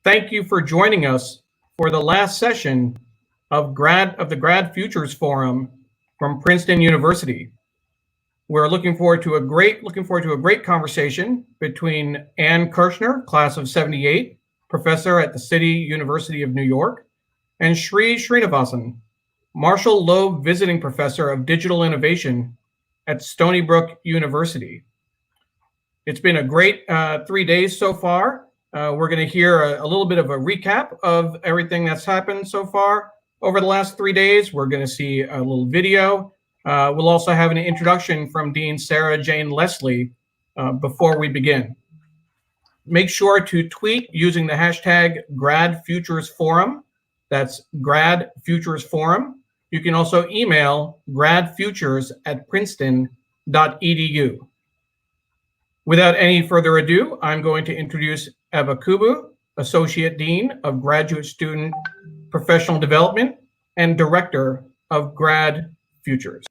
Thank you for joining us for the last session of the Grad Futures Forum from Princeton University. We're looking forward to a great conversation between Ann Kirschner, class of '78, professor at the City University of New York, and Sree Sreenivasan, Marshall Loeb visiting professor of digital innovation at Stony Brook University. It's been a great 3 days so far. We're going to hear a little bit of a recap of everything that's happened so far over the last 3 days. We're going to see a little video. We'll also have an introduction from Dean Sarah Jane Leslie before we begin. Make sure to tweet using the hashtag GradFuturesForum. That's GradFuturesForum. You can also email gradfutures@princeton.edu. Without any further ado, I'm going to introduce Eva Kubu, Associate Dean of Graduate Student Professional Development and Director of Grad Futures.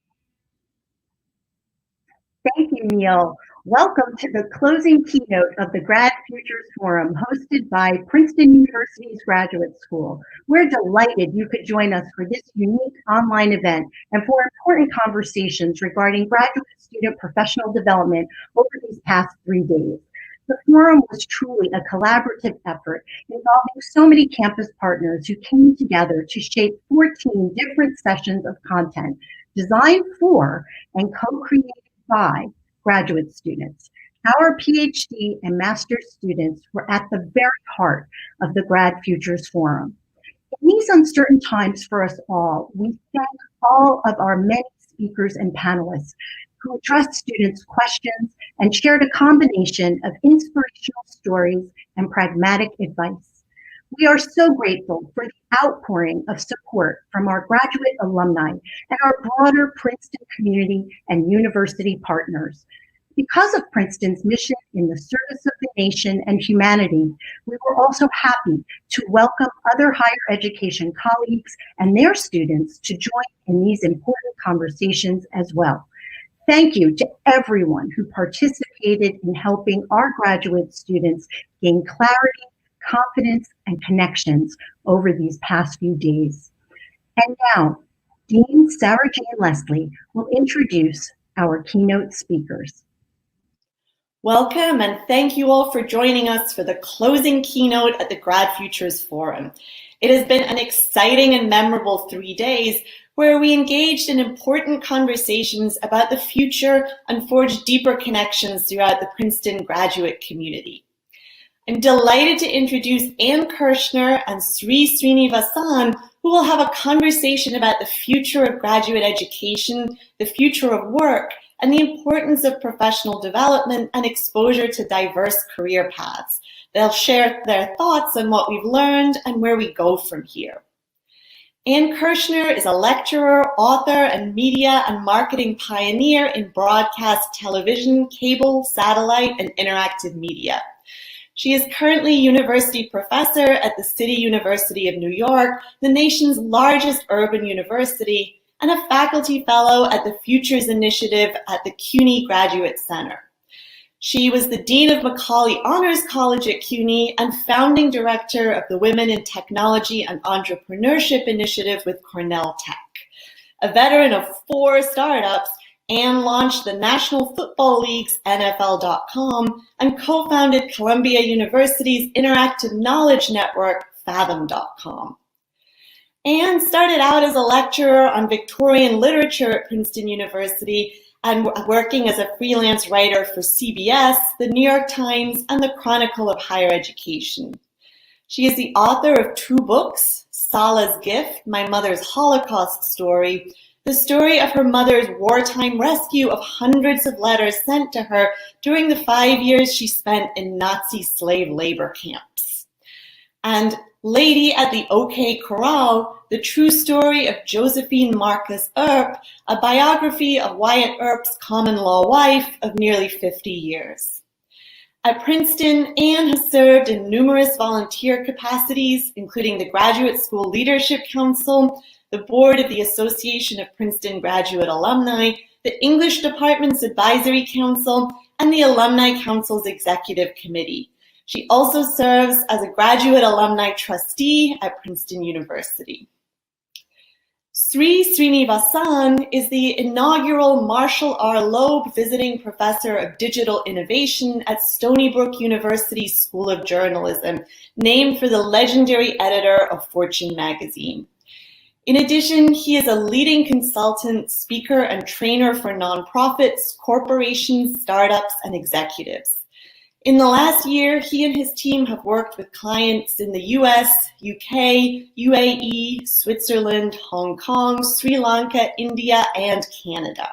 Thank you, Neil. Welcome to the closing keynote of the Grad Futures Forum hosted by Princeton University's Graduate School. We're delighted you could join us for this unique online event and for important conversations regarding graduate student professional development over these past 3 days. The forum was truly a collaborative effort involving so many campus partners who came together to shape 14 different sessions of content designed for and co-created by graduate students. Our PhD and master's students were at the very heart of the Grad Futures Forum. In these uncertain times for us all, we thank all of our many speakers and panelists who addressed students' questions and shared a combination of inspirational stories and pragmatic advice. We are so grateful for the outpouring of support from our graduate alumni and our broader Princeton community and university partners. Because of Princeton's mission in the service of the nation and humanity, we were also happy to welcome other higher education colleagues and their students to join in these important conversations as well. Thank you to everyone who participated in helping our graduate students gain clarity, confidence, and connections over these past few days. And now, Dean Sarah Jane Leslie will introduce our keynote speakers. Welcome, and thank you all for joining us for the closing keynote at the Grad Futures Forum. It has been an exciting and memorable 3 days where we engaged in important conversations about the future and forged deeper connections throughout the Princeton graduate community. I'm delighted to introduce Ann Kirschner and Sree Sreenivasan, who will have a conversation about the future of graduate education, the future of work, and the importance of professional development and exposure to diverse career paths. They'll share their thoughts on what we've learned and where we go from here. Ann Kirschner is a lecturer, author, and media and marketing pioneer in broadcast television, cable, satellite, and interactive media. She is currently university professor at the City University of New York, the nation's largest urban university, and a faculty fellow at the Futures Initiative at the CUNY Graduate Center. She was the Dean of Macaulay Honors College at CUNY and founding director of the Women in Technology and Entrepreneurship Initiative with Cornell Tech. A veteran of 4 startups, Ann launched the National Football League's NFL.com and co-founded Columbia University's interactive knowledge network, Fathom.com. Ann started out as a lecturer on Victorian literature at Princeton University and working as a freelance writer for CBS, the New York Times, and the Chronicle of Higher Education. She is the author of 2 books, Sala's Gift, My Mother's Holocaust Story, the story of her mother's wartime rescue of hundreds of letters sent to her during the 5 years she spent in Nazi slave labor camps, and Lady at the OK Corral, the true story of Josephine Marcus Earp, a biography of Wyatt Earp's common law wife of nearly 50 years. At Princeton, Ann has served in numerous volunteer capacities, including the Graduate School Leadership Council, the board of the Association of Princeton Graduate Alumni, the English Department's Advisory Council, and the Alumni Council's Executive Committee. She also serves as a graduate alumni trustee at Princeton University. Sree Sreenivasan is the inaugural Marshall R. Loeb Visiting Professor of Digital Innovation at Stony Brook University School of Journalism, named for the legendary editor of Fortune magazine. In addition, he is a leading consultant, speaker, and trainer for nonprofits, corporations, startups, and executives. In the last year, he and his team have worked with clients in the US, UK, UAE, Switzerland, Hong Kong, Sri Lanka, India, and Canada.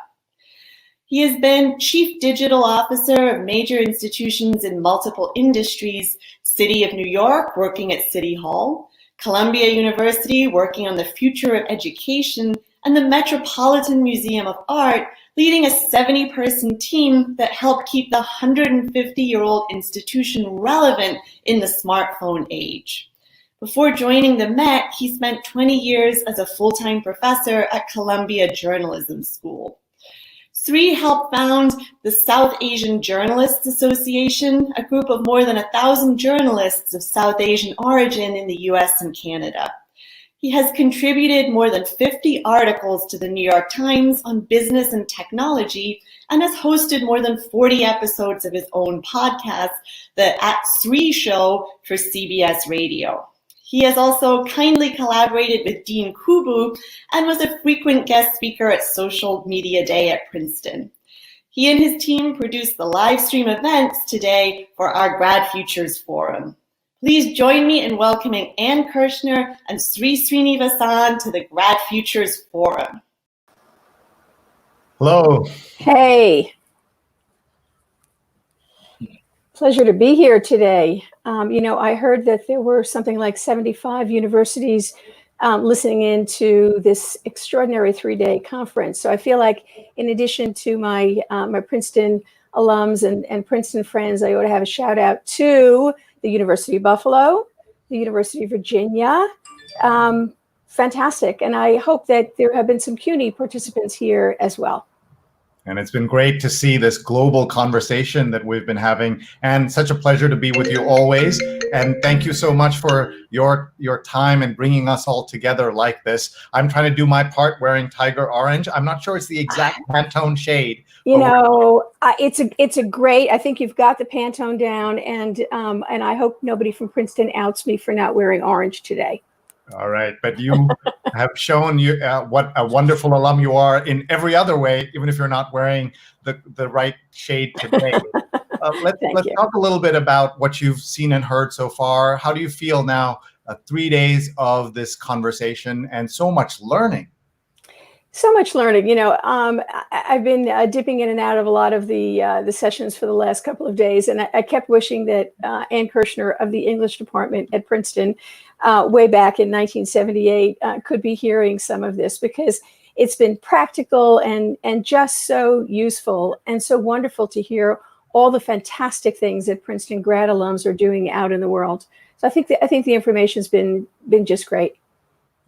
He has been Chief Digital Officer of major institutions in multiple industries, City of New York, working at City Hall, Columbia University, working on the future of education, and the Metropolitan Museum of Art, leading a 70-person team that helped keep the 150-year-old institution relevant in the smartphone age. Before joining the Met, he spent 20 years as a full-time professor at Columbia Journalism School. Sree helped found the South Asian Journalists Association, a group of more than 1,000 journalists of South Asian origin in the US and Canada. He has contributed more than 50 articles to the New York Times on business and technology and has hosted more than 40 episodes of his own podcast, the At Sree Show, for CBS Radio. He has also kindly collaborated with Dean Kubu and was a frequent guest speaker at Social Media Day at Princeton. He and his team produced the live stream events today for our Grad Futures Forum. Please join me in welcoming Ann Kirschner and Sree Sreenivasan to the Grad Futures Forum. Hello. Hey. Pleasure to be here today. I heard that there were something like 75 universities listening in to this extraordinary 3-day conference. So I feel like in addition to my Princeton alums and Princeton friends, I ought to have a shout out to the University of Buffalo, the University of Virginia. Fantastic. And I hope that there have been some CUNY participants here as well. And it's been great to see this global conversation that we've been having, and such a pleasure to be with you always. And thank you so much for your time and bringing us all together like this. I'm trying to do my part wearing tiger orange. I'm not sure it's the exact Pantone shade. It's a great. I think you've got the Pantone down, and I hope nobody from Princeton outs me for not wearing orange today. All right, but you have shown what a wonderful alum you are in every other way, even if you're not wearing the right shade today. Let's talk a little bit about what you've seen and heard so far. How do you feel now, 3 days of this conversation and so much learning? So much learning. I've been dipping in and out of a lot of the sessions for the last couple of days, and I kept wishing that Ann Kirschner of the English department at Princeton, way back in 1978, could be hearing some of this, because it's been practical and just so useful and so wonderful to hear all the fantastic things that Princeton grad alums are doing out in the world. So I think the information's been just great.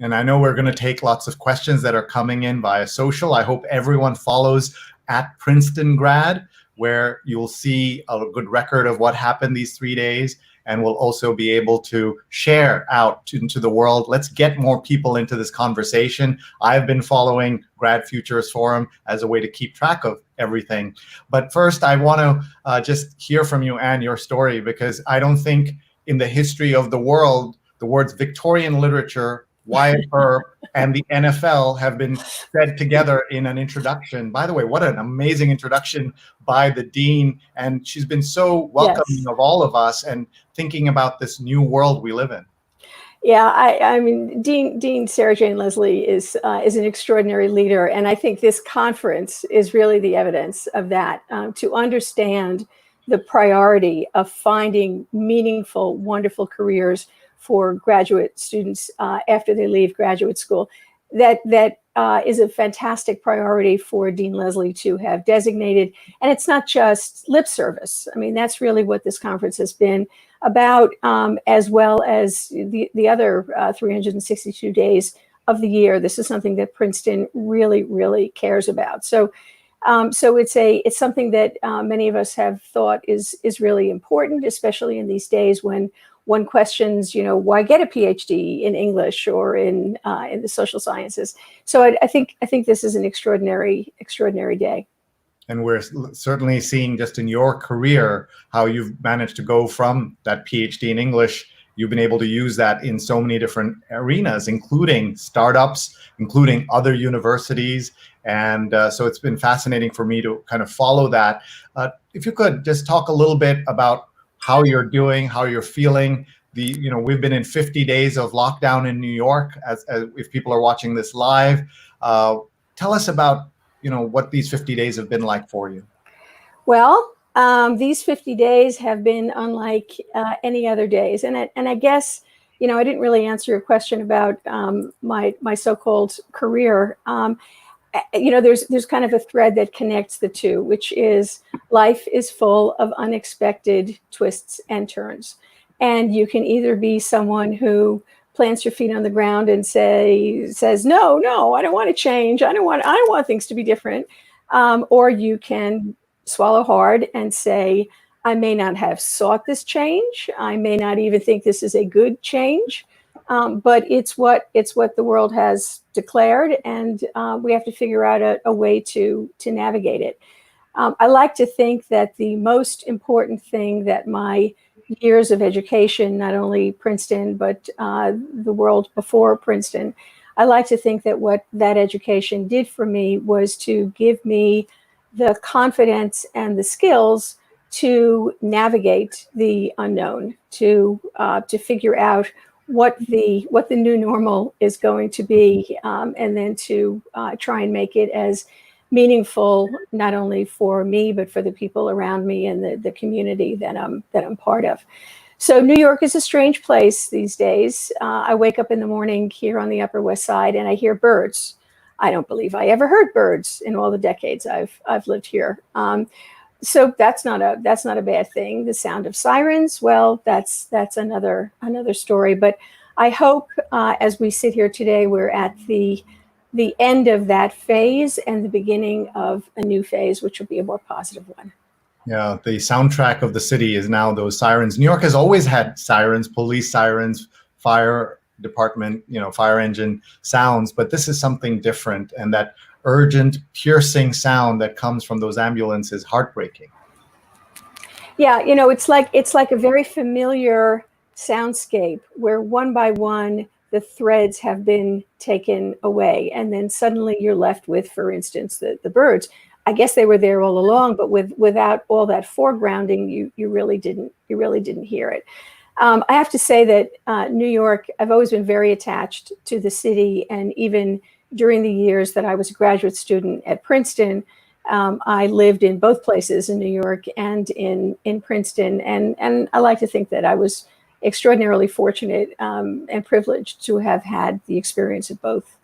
And I know we're going to take lots of questions that are coming in via social. I hope everyone follows at Princeton Grad, where you'll see a good record of what happened these 3 days, and we'll also be able to share out into the world. Let's get more people into this conversation. I've been following Grad Futures Forum as a way to keep track of everything. But first, I want to just hear from you, Ann, your story, because I don't think in the history of the world, the words Victorian literature, Wyatt Earp, and the NFL have been said together in an introduction. By the way, what an amazing introduction by the dean. And she's been so welcoming of all of us and thinking about this new world we live in. Yeah, I mean, Dean Sarah Jane Leslie is an extraordinary leader. And I think this conference is really the evidence of that, to understand the priority of finding meaningful, wonderful careers for graduate students after they leave graduate school. That is a fantastic priority for Dean Leslie to have designated. And it's not just lip service. I mean, that's really what this conference has been about, as well as the other 362 days of the year. This is something that Princeton really, really cares about. So So it's something that many of us have thought is really important, especially in these days when one questions, why get a PhD in English or in the social sciences. So I think this is an extraordinary day. And we're certainly seeing just in your career how you've managed to go from that PhD in English. You've been able to use that in so many different arenas, including startups, including other universities. And so it's been fascinating for me to kind of follow that. If you could just talk a little bit about how you're doing, how you're feeling. We've been in 50 days of lockdown in New York, as if people are watching this live. Tell us about, what these 50 days have been like for you. Well, these 50 days have been unlike any other days. And I guess, I didn't really answer your question about my so-called career. There's kind of a thread that connects the two, which is life is full of unexpected twists and turns. And you can either be someone who plants your feet on the ground and says, no, I don't want to change. I don't want things to be different. Or you can swallow hard and say, I may not have sought this change. I may not even think this is a good change. But it's what the world has declared, and we have to figure out a way to navigate it. I like to think that the most important thing that my years of education, not only Princeton, but the world before Princeton, I like to think that what that education did for me was to give me the confidence and the skills to navigate the unknown, to figure out what the new normal is going to be, and then to try and make it as meaningful, not only for me, but for the people around me and the community that I'm part of. So New York is a strange place these days. I wake up in the morning here on the Upper West Side and I hear birds. I don't believe I ever heard birds in all the decades I've lived here. So that's not a bad thing. The sound of sirens, well, that's another story. But I hope as we sit here today, we're at the end of that phase and the beginning of a new phase, which will be a more positive one. Yeah, the soundtrack of the city is now those sirens. New York has always had sirens, police sirens, fire department, fire engine sounds, but this is something different. And that urgent, piercing sound that comes from those ambulances is heartbreaking. Yeah, it's like a very familiar soundscape where one by one the threads have been taken away, and then suddenly you're left with, for instance, the birds. I guess they were there all along, but without all that foregrounding, you really didn't hear it. I have to say that New York, I've always been very attached to the city, and even during the years that I was a graduate student at Princeton, I lived in both places, in New York and in Princeton, and I like to think that I was extraordinarily fortunate and privileged to have had the experience of both.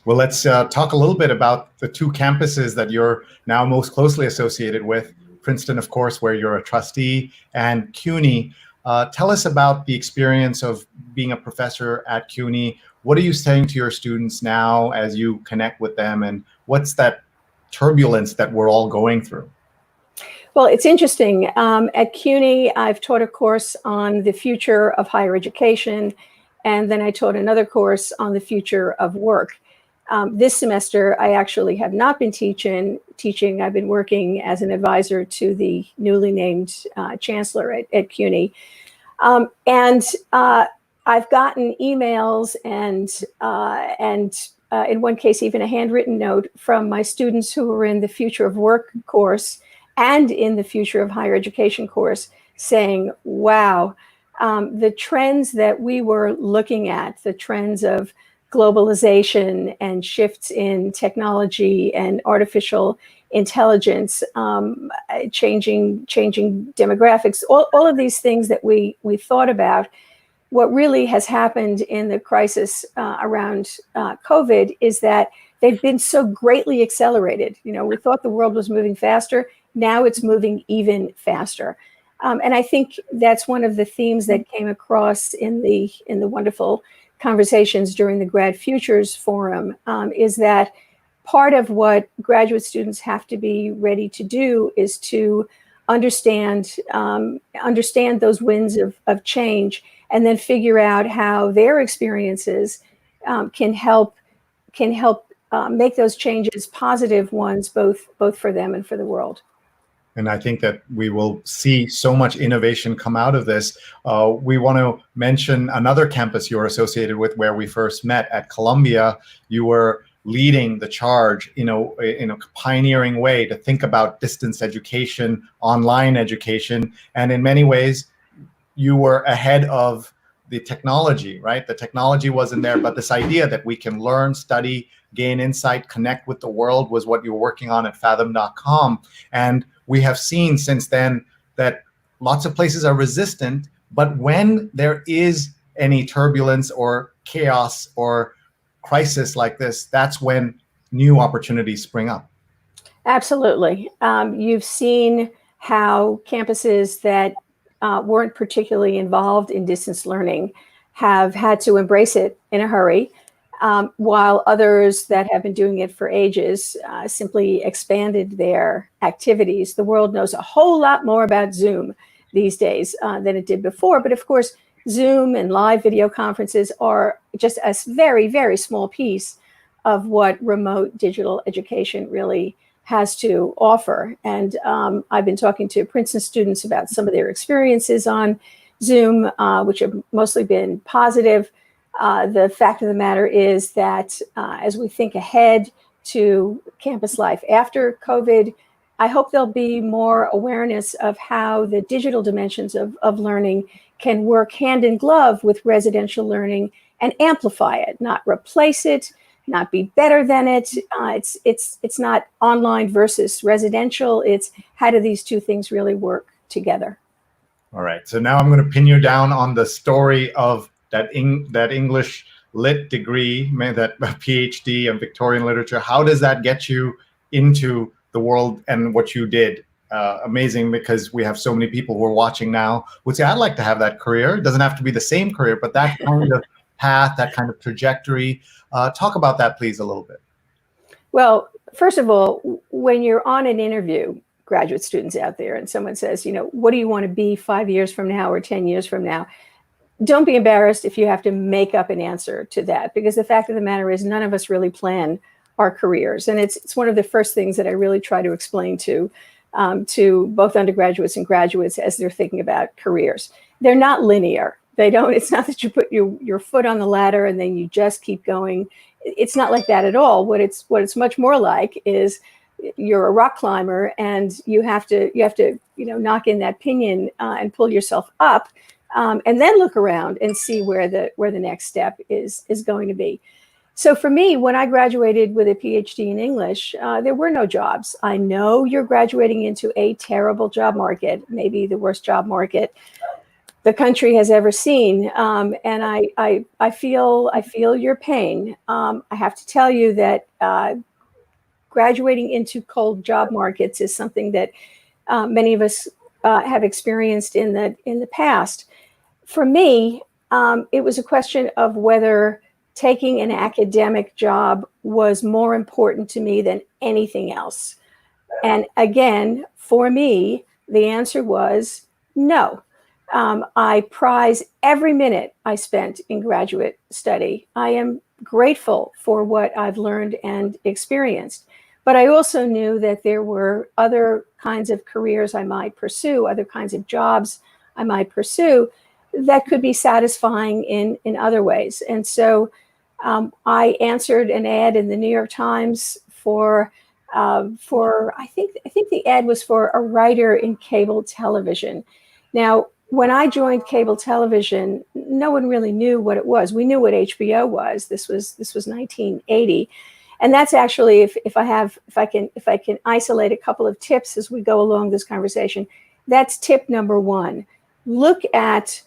Well, let's talk a little bit about the two campuses that you're now most closely associated with. Princeton, of course, where you're a trustee, and CUNY. Tell us about the experience of being a professor at CUNY. What are you saying to your students now as you connect with them, and what's that turbulence that we're all going through? Well, it's interesting. At CUNY, I've taught a course on the future of higher education, and then I taught another course on the future of work. This semester, I actually have not been teaching. I've been working as an advisor to the newly named chancellor at CUNY. And I've gotten emails and in one case, even a handwritten note from my students who were in the Future of Work course and in the Future of Higher Education course saying, wow, the trends that we were looking at, the trends of globalization and shifts in technology and artificial intelligence, changing demographics, all of these things that we thought about. What really has happened in the crisis around COVID is that they've been so greatly accelerated. We thought the world was moving faster. Now it's moving even faster. And I think that's one of the themes that came across in the wonderful conversations during the Grad Futures Forum, is that part of what graduate students have to be ready to do is to understand those winds of change, and then figure out how their experiences can help make those changes positive ones, both for them and for the world. And I think that we will see so much innovation come out of this. We want to mention another campus you're associated with, where we first met at Columbia. You were leading the charge in a pioneering way to think about distance education, online education, and in many ways, you were ahead of the technology, right? The technology wasn't there, but this idea that we can learn, study, gain insight, connect with the world was what you were working on at fathom.com. And we have seen since then that lots of places are resistant, but when there is any turbulence or chaos or crisis like this, that's when new opportunities spring up. Absolutely. You've seen how campuses that weren't particularly involved in distance learning have had to embrace it in a hurry, while others that have been doing it for ages simply expanded their activities. The world knows a whole lot more about Zoom these days than it did before. But of course, Zoom and live video conferences are just a very, very small piece of what remote digital education really has to offer. And I've been talking to Princeton students about some of their experiences on Zoom, which have mostly been positive. The fact of the matter is that as we think ahead to campus life after COVID, I hope there'll be more awareness of how the digital dimensions of learning can work hand in glove with residential learning and amplify it, not replace it, not be better than it. It's not online versus residential. It's how do these two things really work together? All right. So now I'm going to pin you down on the story of that English Lit degree, that PhD in Victorian literature. How does that get you into the world and what you did? Amazing, because we have so many people who are watching now would say, I'd like to have that career. It doesn't have to be the same career, but that kind of path, that kind of trajectory. Talk about that, please, a little bit. Well, first of all, when you're on an interview, graduate students out there, and someone says, what do you want to be 5 years from now or 10 years from now? Don't be embarrassed if you have to make up an answer to that, because the fact of the matter is none of us really plan our careers. And it's one of the first things that I really try to explain to both undergraduates and graduates as they're thinking about careers. They're not linear. It's not that you put your foot on the ladder and then you just keep going. It's not like that at all. What it's much more like is you're a rock climber and you have to knock in that pinion and pull yourself up, and then look around and see where the next step is going to be. So for me, when I graduated with a PhD in English, there were no jobs. I know you're graduating into a terrible job market, maybe the worst job market the country has ever seen, and I feel your pain. I have to tell you that graduating into cold job markets is something that many of us have experienced in the past. For me, it was a question of whether taking an academic job was more important to me than anything else. And again, for me, the answer was no. I prize every minute I spent in graduate study. I am grateful for what I've learned and experienced. But I also knew that there were other kinds of careers I might pursue, other kinds of jobs I might pursue that could be satisfying in other ways. And so I answered an ad in the New York Times for I think the ad was for a writer in cable television. Now, when I joined cable television, no one really knew what it was. We knew what HBO was. This was 1980. And that's actually, if I can isolate a couple of tips as we go along this conversation, that's tip number one. Look at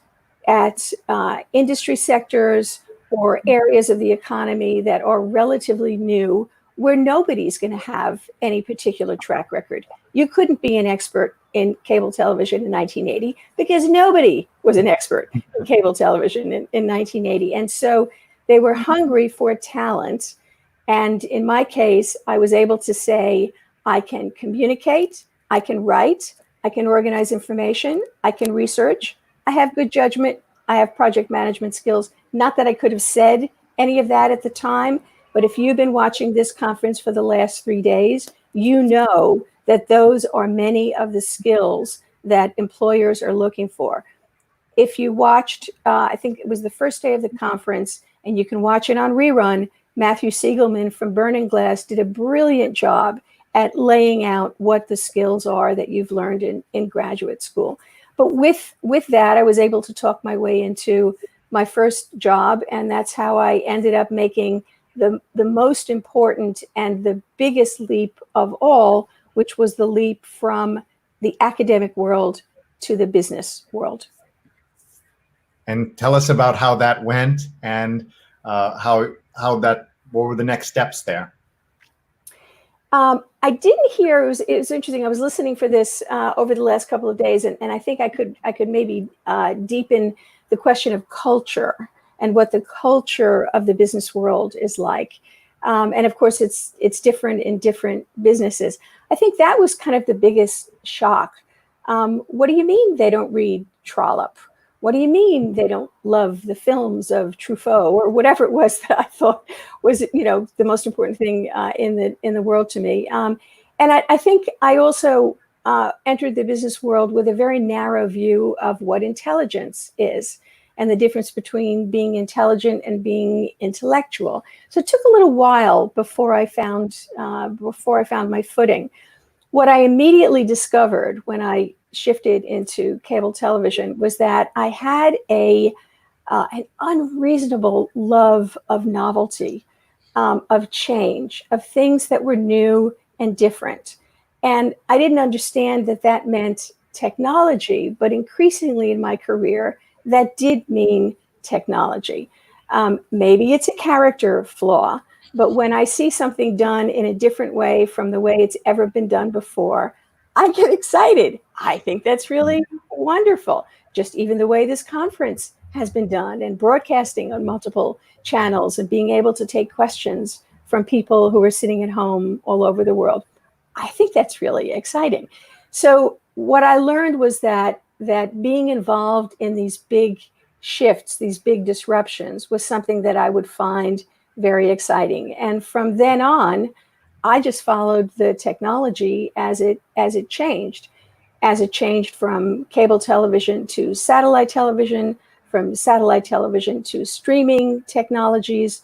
industry sectors or areas of the economy that are relatively new, where nobody's going to have any particular track record. You couldn't be an expert in cable television in 1980 because nobody was an expert in cable television in 1980. And so they were hungry for talent. And in my case, I was able to say, I can communicate, I can write, I can organize information, I can research, I have good judgment, I have project management skills. Not that I could have said any of that at the time, but if you've been watching this conference for the last 3 days, you know that those are many of the skills that employers are looking for. If you watched, I think it was the first day of the conference, and you can watch it on rerun, Matthew Siegelman from Burning Glass did a brilliant job at laying out what the skills are that you've learned in graduate school. But with that, I was able to talk my way into my first job, and that's how I ended up making the most important and the biggest leap of all, which was the leap from the academic world to the business world. And tell us about how that went, and what were the next steps there? I didn't hear. It was interesting. I was listening for this over the last couple of days, and I think I could maybe deepen the question of culture and what the culture of the business world is like. And of course, it's different in different businesses. I think that was kind of the biggest shock. What do you mean they don't read Trollope? What do you mean they don't love the films of Truffaut or whatever it was that I thought was, the most important thing in the world to me? And I think I also entered the business world with a very narrow view of what intelligence is and the difference between being intelligent and being intellectual. So it took a little while before I found my footing. What I immediately discovered when I shifted into cable television was that I had an unreasonable love of novelty, of change, of things that were new and different. And I didn't understand that meant technology, but increasingly in my career, that did mean technology. Maybe it's a character flaw, but when I see something done in a different way from the way it's ever been done before, I get excited. I think that's really wonderful. Just even the way this conference has been done and broadcasting on multiple channels and being able to take questions from people who are sitting at home all over the world. I think that's really exciting. So what I learned was that being involved in these big shifts, these big disruptions, was something that I would find very exciting. And from then on, I just followed the technology as it changed from cable television to satellite television, from satellite television to streaming technologies.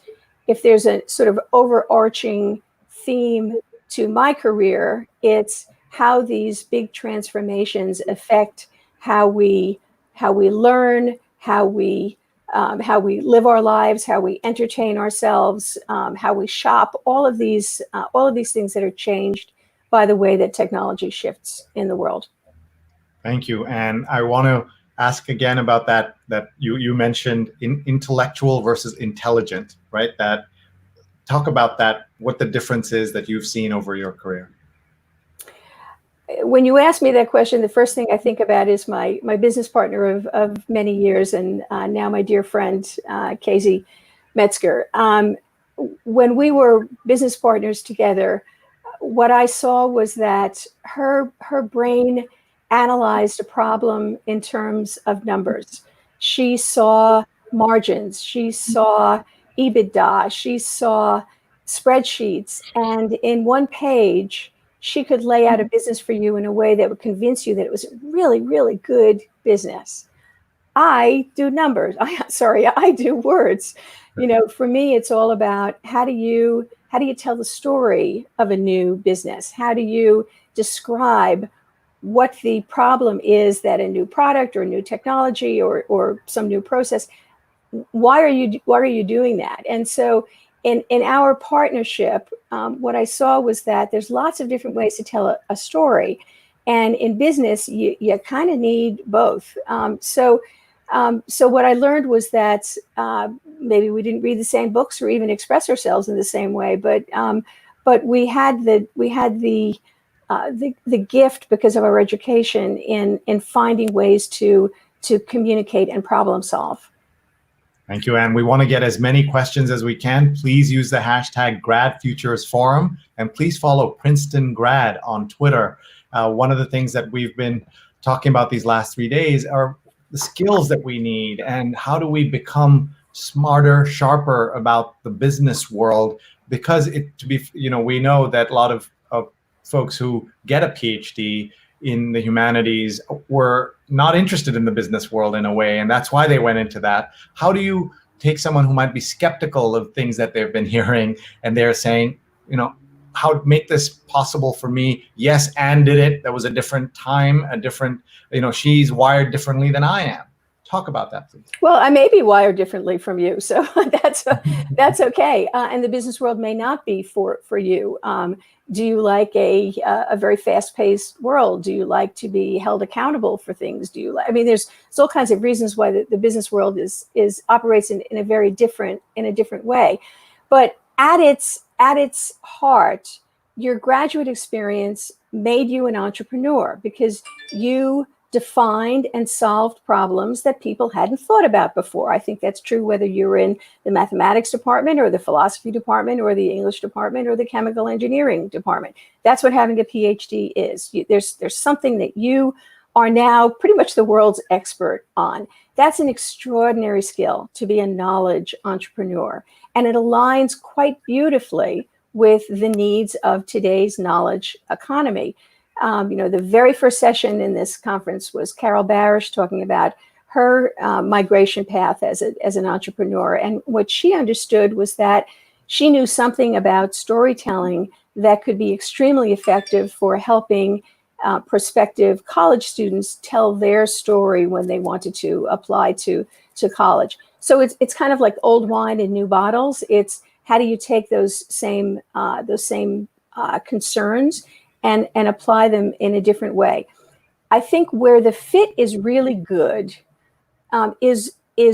If there's a sort of overarching theme to my career, it's how these big transformations affect how we learn, how we live our lives, how we entertain ourselves, how we shop. All of these things that are changed by the way that technology shifts in the world. Thank you. And I want to ask again about that you mentioned intellectual versus intelligent, right? Talk about that, what the difference is that you've seen over your career. When you ask me that question, the first thing I think about is my business partner of many years and now my dear friend, Casey Metzger. When we were business partners together, what I saw was that her brain analyzed a problem in terms of numbers. She saw margins, she saw EBITDA, she saw spreadsheets, and in one page, she could lay out a business for you in a way that would convince you that it was really, really good business. I do numbers. I do words. For me, it's all about how do you tell the story of a new business? How do you describe what the problem is that a new product or new technology or some new process? Why are you doing that? And so in our partnership, what I saw was that there's lots of different ways to tell a story. And in business, you kind of need both. So what I learned was that maybe we didn't read the same books or even express ourselves in the same way, but we had the gift because of our education in finding ways to communicate and problem solve. Thank you, Ann. We want to get as many questions as we can. Please use the hashtag GradFuturesForum, and please follow Princeton Grad on Twitter. One of the things that we've been talking about these last 3 days are the skills that we need, and how do we become smarter, sharper about the business world, because we know that a lot of folks who get a PhD in the humanities were not interested in the business world in a way, and that's why they went into that. How do you take someone who might be skeptical of things that they've been hearing, and they're saying, how to make this possible for me? Yes, Ann did it. That was a different time, a different, she's wired differently than I am. Talk about that, please. Well, I may be wired differently from you, so that's okay. And the business world may not be for you. Do you like a very fast-paced world? Do you like to be held accountable for things? There's all kinds of reasons why the business world operates in a very different way. But at its heart, your graduate experience made you an entrepreneur because you defined and solved problems that people hadn't thought about before. I think that's true whether you're in the mathematics department or the philosophy department or the English department or the chemical engineering department. That's what having a PhD is. There's something that you are now pretty much the world's expert on. That's an extraordinary skill, to be a knowledge entrepreneur. And it aligns quite beautifully with the needs of today's knowledge economy. The very first session in this conference was Carol Barish talking about her migration path as an entrepreneur. And what she understood was that she knew something about storytelling that could be extremely effective for helping prospective college students tell their story when they wanted to apply to college. So it's kind of like old wine in new bottles. It's how do you take those same concerns and apply them in a different way. I think where the fit is really good is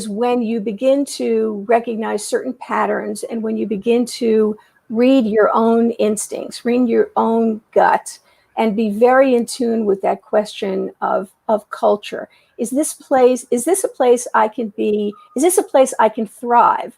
when you begin to recognize certain patterns and when you begin to read your own instincts, read your own gut, and be very in tune with that question of culture. Is this a place I can be? Is this a place I can thrive?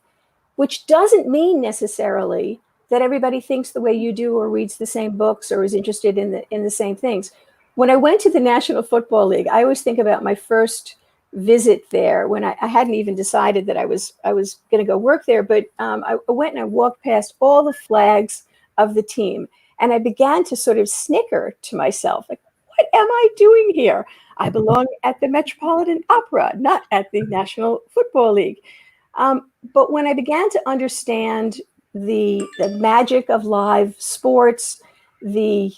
Which doesn't mean necessarily that everybody thinks the way you do or reads the same books or is interested in the same things. When I went to the National Football League, I always think about my first visit there when I hadn't even decided that I was going to go work there. But I went and I walked past all the flags of the team, and I began to sort of snicker to myself, like, what am I doing here? I belong at the Metropolitan Opera, not at the National Football League. But when I began to understand the magic of live sports, the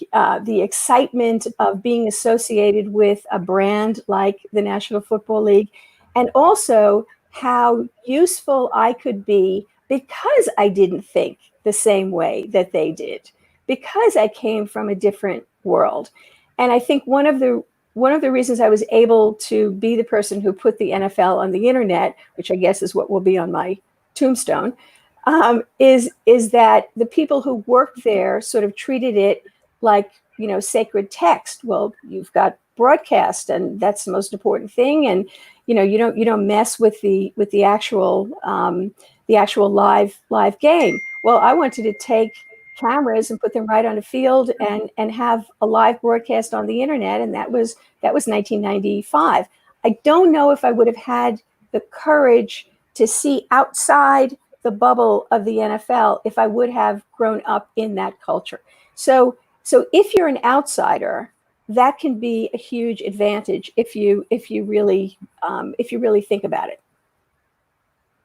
excitement of being associated with a brand like the National Football League, and also how useful I could be because I didn't think the same way that they did, because I came from a different world. And I think one of the reasons I was able to be the person who put the NFL on the internet, which I guess is what will be on my tombstone, is that the people who worked there sort of treated it like, sacred text. Well, you've got broadcast, and that's the most important thing, and you don't mess with the actual live game. Well, I wanted to take cameras and put them right on the field and have a live broadcast on the internet, and that was 1995. I don't know if I would have had the courage to see outside the bubble of the NFL if I would have grown up in that culture. So if you're an outsider, that can be a huge advantage if you really think about it.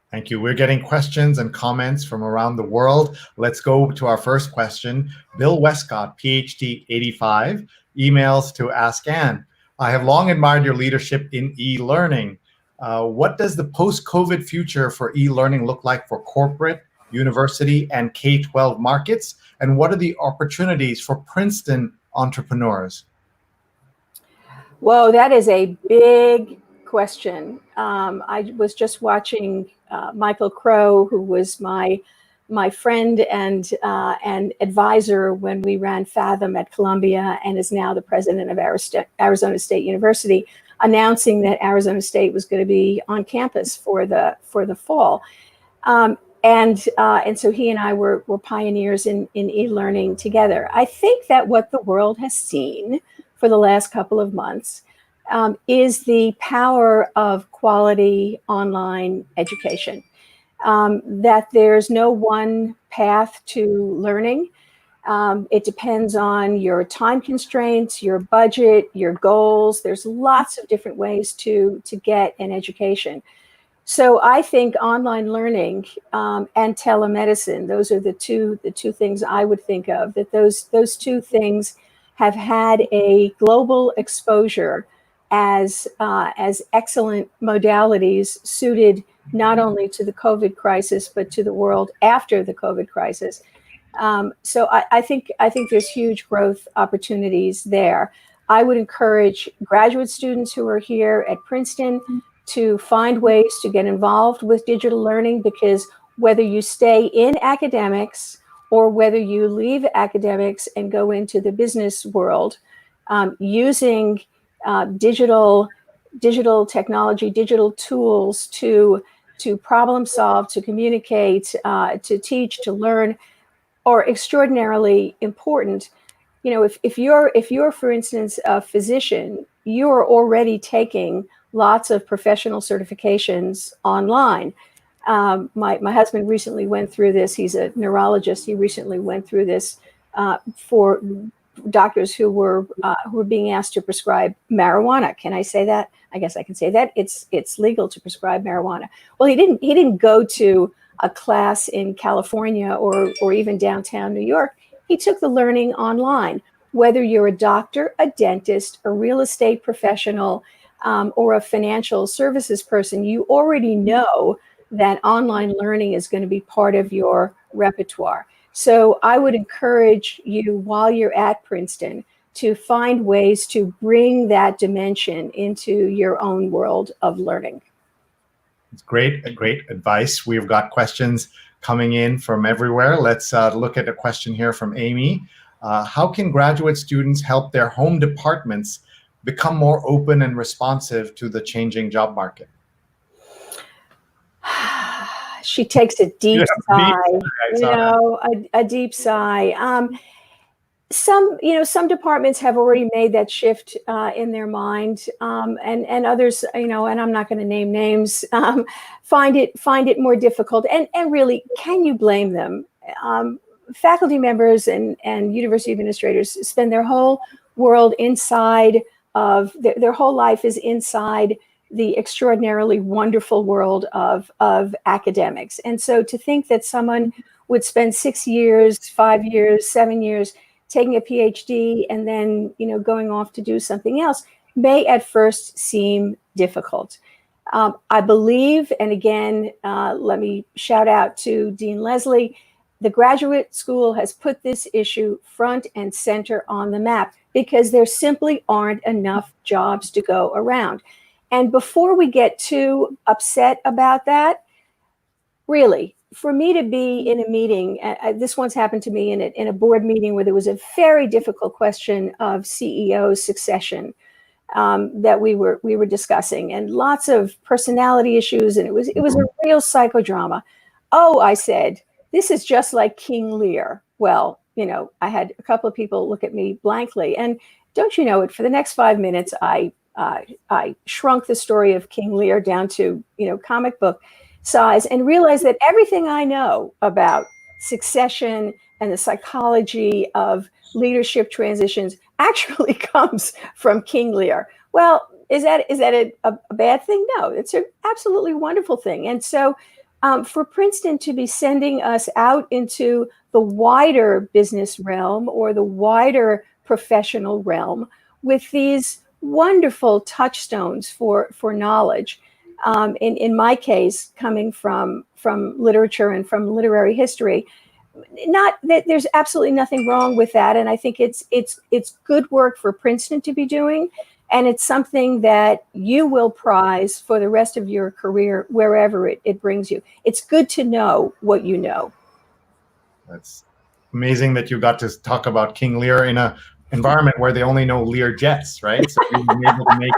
Thank you. We're getting questions and comments from around the world. Let's go to our first question. Bill Westcott, PhD 85, emails to ask Ann. I have long admired your leadership in e-learning. What does the post-COVID future for e-learning look like for corporate, university, and K-12 markets? And what are the opportunities for Princeton entrepreneurs? Whoa, that is a big question. I was just watching Michael Crow, who was my friend and advisor when we ran Fathom at Columbia and is now the president of Arizona State University. announcing that Arizona State was going to be on campus for the fall. And so he and I were pioneers in e-learning together. I think that what the world has seen for the last couple of months is the power of quality online education. That there's no one path to learning. It depends on your time constraints, your budget, your goals. There's lots of different ways to get an education. So I think online learning and telemedicine, those are the two things I would think of, that those two things have had a global exposure as excellent modalities suited not only to the COVID crisis, but to the world after the COVID crisis. So I think there's huge growth opportunities there. I would encourage graduate students who are here at Princeton to find ways to get involved with digital learning, because whether you stay in academics or whether you leave academics and go into the business world, using digital technology, digital tools to problem solve, to communicate, to teach, to learn, are extraordinarily important. You know, if you're, for instance, a physician, you're already taking lots of professional certifications online. My husband recently went through this. He's a neurologist. He recently went through this for doctors who were being asked to prescribe marijuana. Can I say that? I guess I can say that. It's legal to prescribe marijuana. Well, he didn't go to a class in California or even downtown New York. He took the learning online. Whether you're a doctor, a dentist, a real estate professional, or a financial services person, you already know that online learning is going to be part of your repertoire. So I would encourage you, while you're at Princeton, to find ways to bring that dimension into your own world of learning. It's great advice. We've got questions coming in from everywhere. Let's look at a question here from Amy. How can graduate students help their home departments become more open and responsive to the changing job market? She takes a deep sigh, a deep sigh. Some departments have already made that shift in their mind, and others, and I'm not going to name names, find it more difficult. And really, can you blame them? Faculty members and university administrators spend their whole world inside of their whole life is inside the extraordinarily wonderful world of academics. And so to think that someone would spend 6 years, 5 years, 7 years taking a PhD and then, going off to do something else may at first seem difficult. I believe, and again, let me shout out to Dean Leslie, the graduate school has put this issue front and center on the map because there simply aren't enough jobs to go around. And before we get too upset about that, really, for me to be in a meeting, this once happened to me in a board meeting where there was a very difficult question of CEO succession that we were discussing, and lots of personality issues, and it was a real psychodrama. Oh, I said, this is just like King Lear. Well, I had a couple of people look at me blankly, and don't you know it? For the next 5 minutes, I shrunk the story of King Lear down to comic book size, and realized that everything I know about succession and the psychology of leadership transitions actually comes from King Lear. Well, is that a bad thing? No, it's an absolutely wonderful thing. And so for Princeton to be sending us out into the wider business realm or the wider professional realm with these wonderful touchstones for knowledge, in my case, coming from literature and from literary history, not that there's absolutely nothing wrong with that. And I think it's good work for Princeton to be doing. And it's something that you will prize for the rest of your career, wherever it brings you. It's good to know what you know. That's amazing that you got to talk about King Lear in an environment where they only know Lear jets, right? So being able to make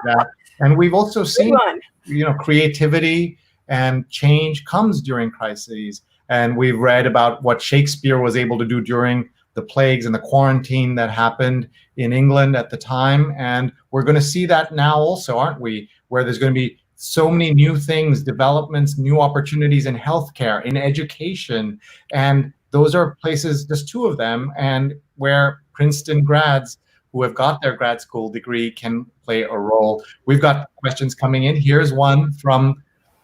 And we've also Good seen, one. creativity and change comes during crises. And we've read about what Shakespeare was able to do during the plagues and the quarantine that happened in England at the time. And we're going to see that now also, aren't we? Where there's going to be so many new things, developments, new opportunities in healthcare, in education. And those are places, just two of them, and where Princeton grads who have got their grad school degree can play a role. We've got questions coming in. Here's one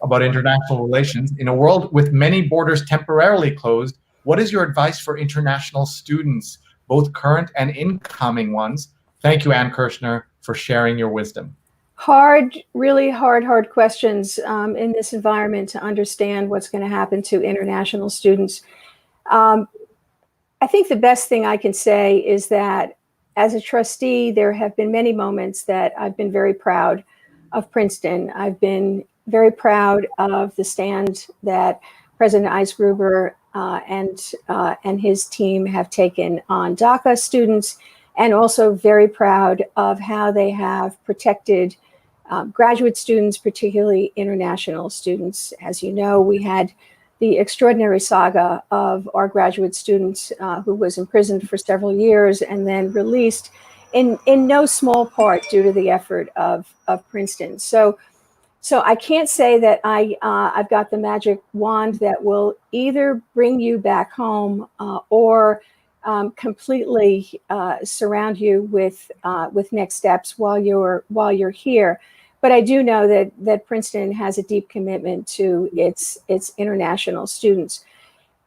about international relations. In a world with many borders temporarily closed, what is your advice for international students, both current and incoming ones? Thank you, Ann Kirschner, for sharing your wisdom. Really hard questions in this environment to understand what's going to happen to international students. I think the best thing I can say is that as a trustee, there have been many moments that I've been very proud of Princeton. I've been very proud of the stand that President Eisgruber and his team have taken on DACA students, and also very proud of how they have protected graduate students, particularly international students. As you know, we had the extraordinary saga of our graduate student who was imprisoned for several years and then released in no small part due to the effort of Princeton. So I can't say that I've got the magic wand that will either bring you back home or completely surround you with next steps while you're here. But I do know that Princeton has a deep commitment to its international students.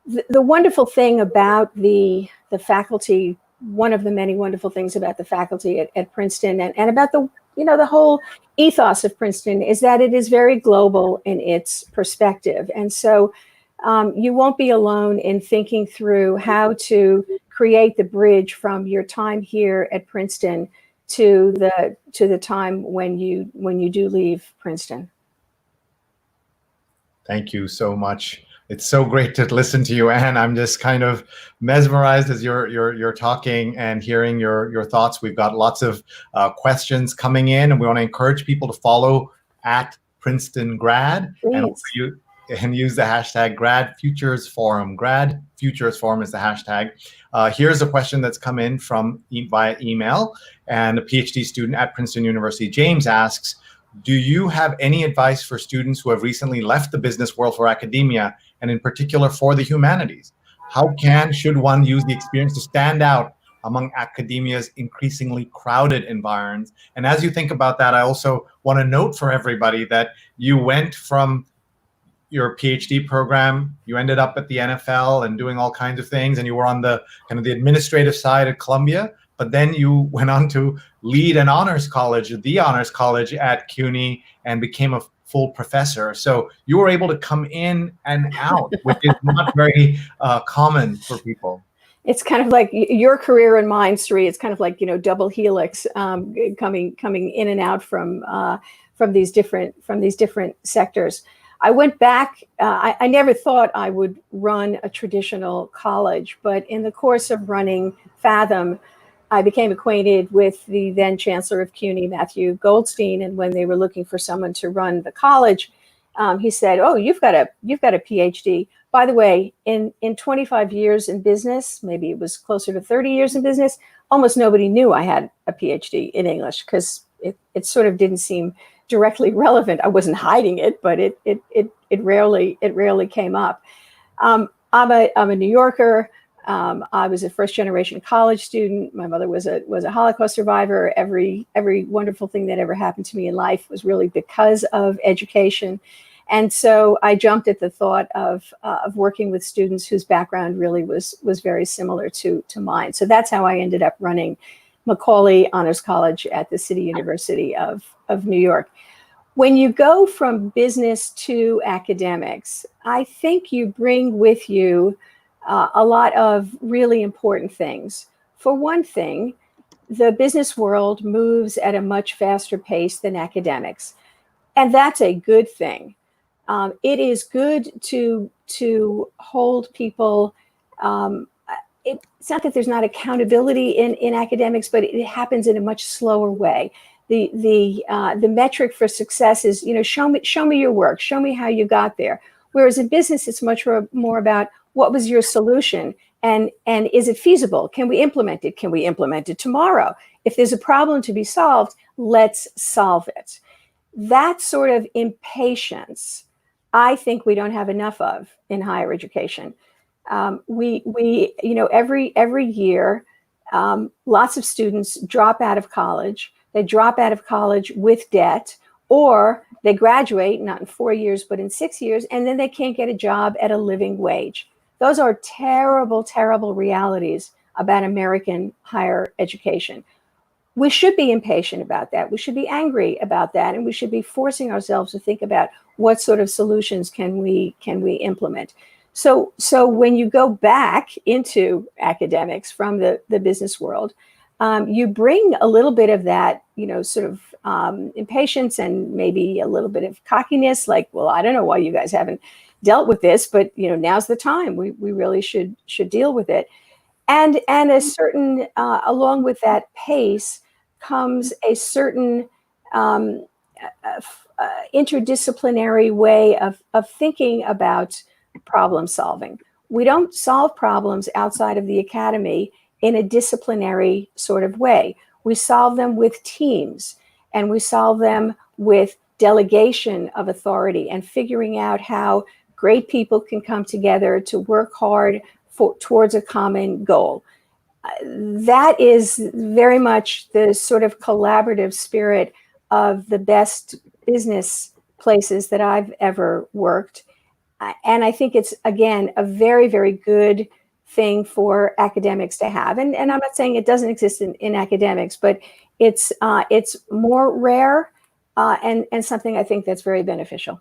The wonderful thing about the faculty, one of the many wonderful things about the faculty at Princeton and about the whole ethos of Princeton is that it is very global in its perspective. And so you won't be alone in thinking through how to create the bridge from your time here at Princeton to the time when you do leave Princeton. Thank you so much. It's so great to listen to you, Ann. I'm just kind of mesmerized as you're talking and hearing your thoughts. We've got lots of questions coming in, and we want to encourage people to follow at Princeton Grad and use the hashtag Grad Futures Forum. Grad Futures Forum is the hashtag. Here's a question that's come in via email, and a PhD student at Princeton University, James, asks, do you have any advice for students who have recently left the business world for academia, and in particular for the humanities? How should one use the experience to stand out among academia's increasingly crowded environs? And as you think about that, I also want to note for everybody that you went from your PhD program, you ended up at the NFL and doing all kinds of things, and you were on the kind of the administrative side at Columbia, but then you went on to lead the honors college at CUNY and became a full professor. So you were able to come in and out, which is not very common for people. It's kind of like your career and mine, Sree. It's kind of like, double helix, coming in and out from these different sectors. I went back. I never thought I would run a traditional college, but in the course of running Fathom, I became acquainted with the then Chancellor of CUNY, Matthew Goldstein, and when they were looking for someone to run the college, he said, "Oh, you've got a PhD." By the way, in 25 years in business, maybe it was closer to 30 years in business, almost nobody knew I had a PhD in English because it sort of didn't seem directly relevant. I wasn't hiding it, but it rarely came up. I'm a New Yorker. I was a first generation college student. My mother was a Holocaust survivor. Every wonderful thing that ever happened to me in life was really because of education. And so I jumped at the thought of working with students whose background really was very similar to mine. So that's how I ended up running Macaulay Honors College at the City University of New York. When you go from business to academics, I think you bring with you a lot of really important things. For one thing, the business world moves at a much faster pace than academics, and that's a good thing. It is good to hold people. It's not that there's not accountability in academics, but it happens in a much slower way. The metric for success is, show me your work, show me how you got there. Whereas in business, it's much more about what was your solution, and is it feasible? Can we implement it? Can we implement it tomorrow? If there's a problem to be solved, let's solve it. That sort of impatience, I think we don't have enough of in higher education. We every year, lots of students drop out of college. They drop out of college with debt, or they graduate, not in 4 years, but in 6 years, and then they can't get a job at a living wage. Those are terrible, terrible realities about American higher education. We should be impatient about that. We should be angry about that. And we should be forcing ourselves to think about what sort of solutions can we implement. So when you go back into academics from the business world, you bring a little bit of that, sort of impatience and maybe a little bit of cockiness, like, well, I don't know why you guys haven't dealt with this, but now's the time. We really should deal with it. And a certain, along with that pace comes a certain interdisciplinary way of thinking about problem solving. We don't solve problems outside of the academy in a disciplinary sort of way. We solve them with teams, and we solve them with delegation of authority and figuring out how great people can come together to work hard towards a common goal. That is very much the sort of collaborative spirit of the best business places that I've ever worked. And I think it's, again, a very, very good thing for academics to have. And I'm not saying it doesn't exist in academics, but it's more rare and something I think that's very beneficial.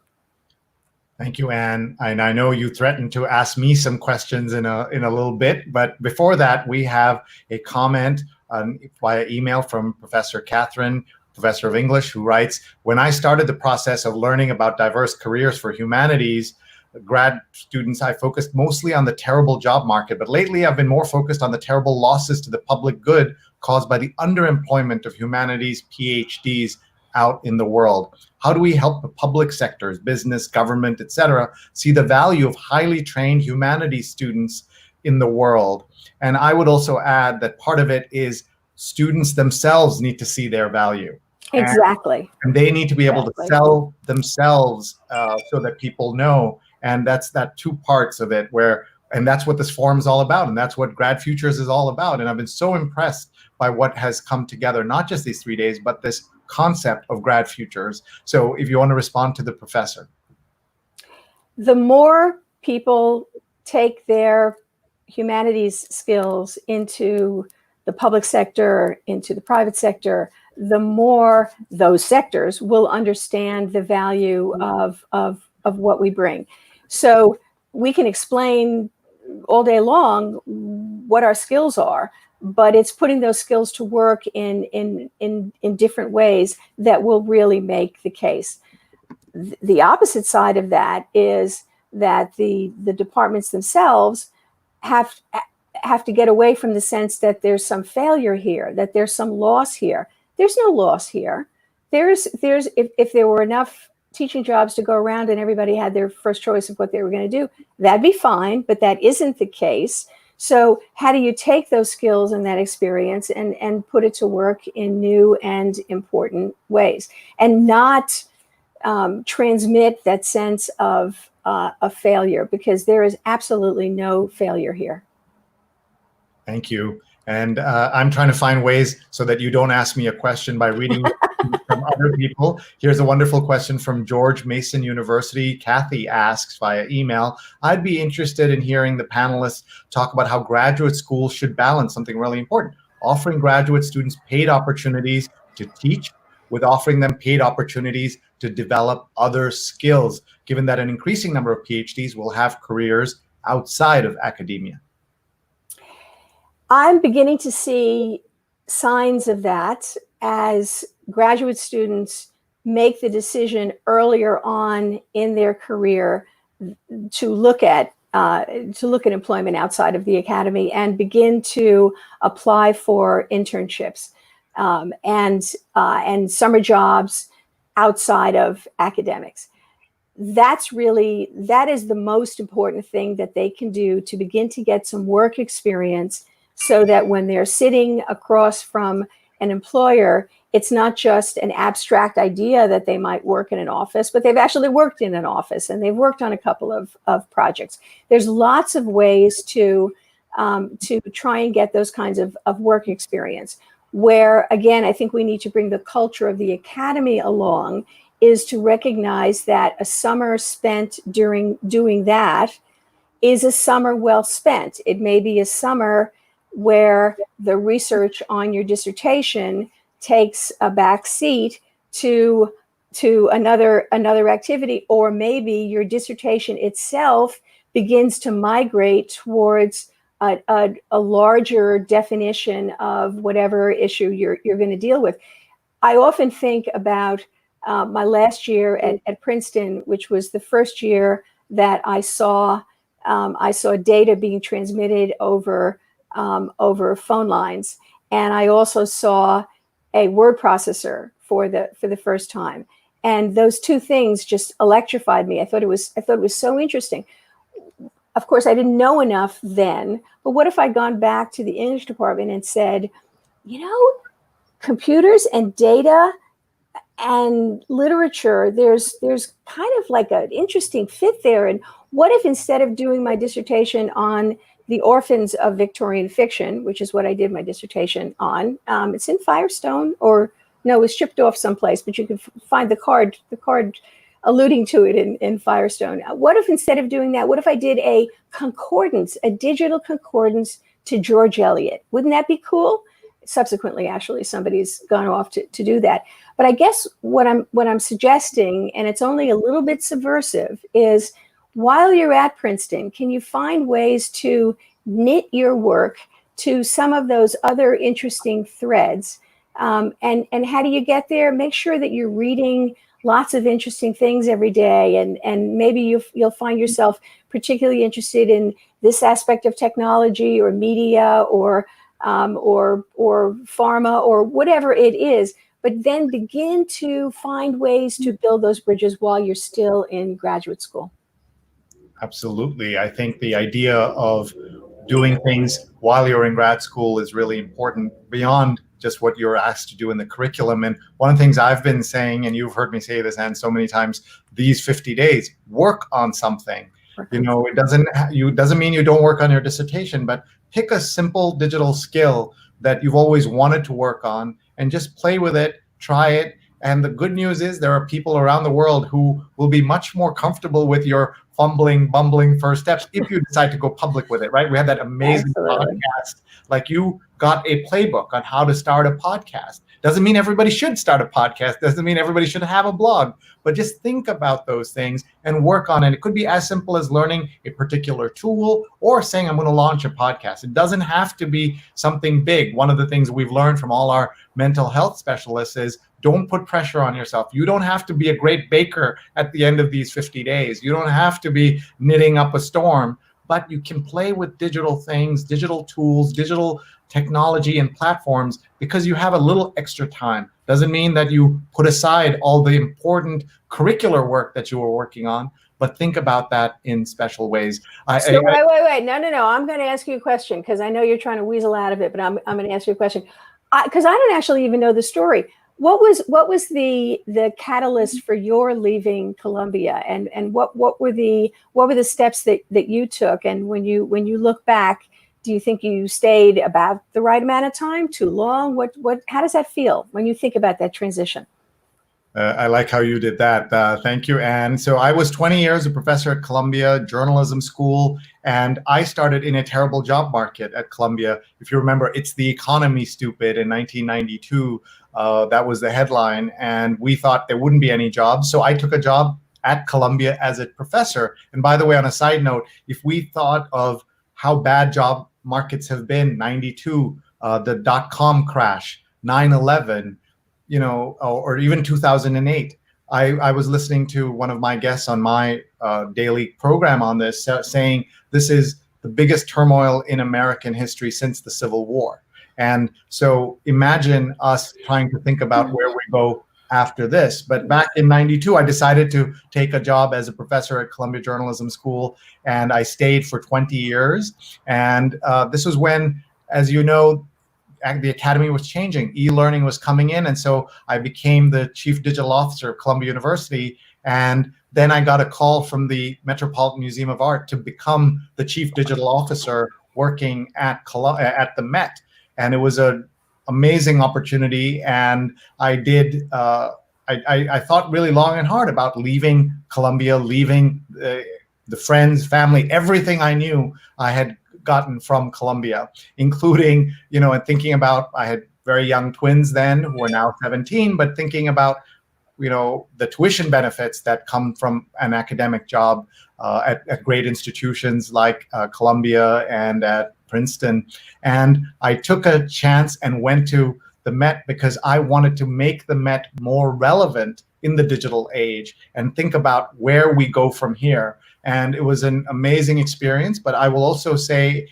Thank you, Ann. And I know you threatened to ask me some questions in a little bit, but before that, we have a comment via email from Professor Catherine, Professor of English, who writes, when I started the process of learning about diverse careers for humanities, grad students, I focused mostly on the terrible job market, but lately I've been more focused on the terrible losses to the public good caused by the underemployment of humanities PhDs out in the world. How do we help the public sectors, business, government, etc., see the value of highly trained humanities students in the world? And I would also add that part of it is students themselves need to see their value. Exactly. And they need to be able to sell themselves so that people know. And that's that two parts of it and that's what this forum is all about. And that's what Grad Futures is all about. And I've been so impressed by what has come together, not just these 3 days, but this concept of Grad Futures. So if you want to respond to the professor. The more people take their humanities skills into the public sector, into the private sector, the more those sectors will understand the value of what we bring. So we can explain all day long what our skills are, but it's putting those skills to work in different ways that will really make the case. The opposite side of that is that the departments themselves have to get away from the sense that there's some failure here, that there's some loss here. There's no loss here. If there were enough teaching jobs to go around and everybody had their first choice of what they were going to do, that'd be fine, but that isn't the case. So how do you take those skills and that experience and put it to work in new and important ways, and not transmit that sense of a failure, because there is absolutely no failure here. Thank you. And I'm trying to find ways so that you don't ask me a question by reading from other people. Here's a wonderful question from George Mason University. Kathy asks via email, I'd be interested in hearing the panelists talk about how graduate schools should balance something really important, offering graduate students paid opportunities to teach with offering them paid opportunities to develop other skills, given that an increasing number of PhDs will have careers outside of academia. I'm beginning to see signs of that as graduate students make the decision earlier on in their career to look at employment outside of the academy and begin to apply for internships. and summer jobs outside of academics. That is the most important thing that they can do to begin to get some work experience, so that when they're sitting across from an employer, it's not just an abstract idea that they might work in an office, but they've actually worked in an office and they've worked on a couple of projects. There's lots of ways to try and get those kinds of work experience. Where, again, I think we need to bring the culture of the academy along, is to recognize that a summer spent doing that is a summer well spent. It may be a summer where the research on your dissertation takes a back seat to another activity, or maybe your dissertation itself begins to migrate towards a larger definition of whatever issue you're going to deal with. I often think about my last year at Princeton, which was the first year that I saw data being transmitted over phone lines, and I also saw a word processor for the first time. And those two things just electrified me. I thought it was so interesting. Of course, I didn't know enough then, but what if I'd gone back to the English department and said, computers and data and literature, there's kind of like an interesting fit there. And what if, instead of doing my dissertation on the orphans of Victorian fiction, which is what I did my dissertation on, it's in Firestone, or no, it was shipped off someplace, but you can find the card alluding to it in Firestone. What if, instead of doing that, what if I did a concordance, a digital concordance to George Eliot? Wouldn't that be cool? Subsequently, actually, somebody's gone off to do that. But I guess what I'm suggesting, and it's only a little bit subversive, is while you're at Princeton, can you find ways to knit your work to some of those other interesting threads? And how do you get there? Make sure that you're reading lots of interesting things every day, and maybe you'll find yourself particularly interested in this aspect of technology or media or pharma or whatever it is. But then begin to find ways to build those bridges while you're still in graduate school. Absolutely. I think the idea of doing things while you're in grad school is really important beyond just what you're asked to do in the curriculum. And one of the things I've been saying, and you've heard me say this, Ann, so many times, these 50 days, work on something. It doesn't mean you don't work on your dissertation, but pick a simple digital skill that you've always wanted to work on and just play with it, try it. And the good news is there are people around the world who will be much more comfortable with your fumbling, bumbling first steps if you decide to go public with it, right? We had that amazing podcast. Like, you got a playbook on how to start a podcast. Doesn't mean everybody should start a podcast. Doesn't mean everybody should have a blog. But just think about those things and work on it. It could be as simple as learning a particular tool or saying, I'm going to launch a podcast. It doesn't have to be something big. One of the things we've learned from all our mental health specialists is don't put pressure on yourself. You don't have to be a great baker at the end of these 50 days. You don't have to be knitting up a storm, but you can play with digital things, digital tools, digital technology and platforms because you have a little extra time. Doesn't mean that you put aside all the important curricular work that you were working on, but think about that in special ways. Wait. No. I'm going to ask you a question because I know you're trying to weasel out of it, but I'm going to ask you a question because I don't actually even know the story. What was the catalyst for your leaving Columbia, and what were the steps that you took? And when you look back, do you think you stayed about the right amount of time, too long? How does that feel when you think about that transition? I like how you did that. Thank you, Ann. So I was 20 years a professor at Columbia Journalism School, and I started in a terrible job market at Columbia. If you remember, It's the Economy, Stupid, in 1992. That was the headline, and we thought there wouldn't be any jobs. So I took a job at Columbia as a professor. And by the way, on a side note, if we thought of how bad job markets have been, 92, the dot-com crash, 9/11, or even 2008. I was listening to one of my guests on my daily program on this saying this is the biggest turmoil in American history since the Civil War. And so imagine us trying to think about where we go after this. But back in '92, I decided to take a job as a professor at Columbia Journalism School, and I stayed for 20 years. And this was when, as you know, the academy was changing. E-learning was coming in, and so I became the chief digital officer of Columbia University. And then I got a call from the Metropolitan Museum of Art to become the chief digital officer working at the Met. And it was an amazing opportunity. And I did, I thought really long and hard about leaving Columbia, leaving the friends, family, everything I knew I had gotten from Columbia, including, and thinking about, I had very young twins then who are now 17, but thinking about, the tuition benefits that come from an academic job at great institutions like Columbia and at Princeton. And I took a chance and went to the Met because I wanted to make the Met more relevant in the digital age and think about where we go from here. And it was an amazing experience, but I will also say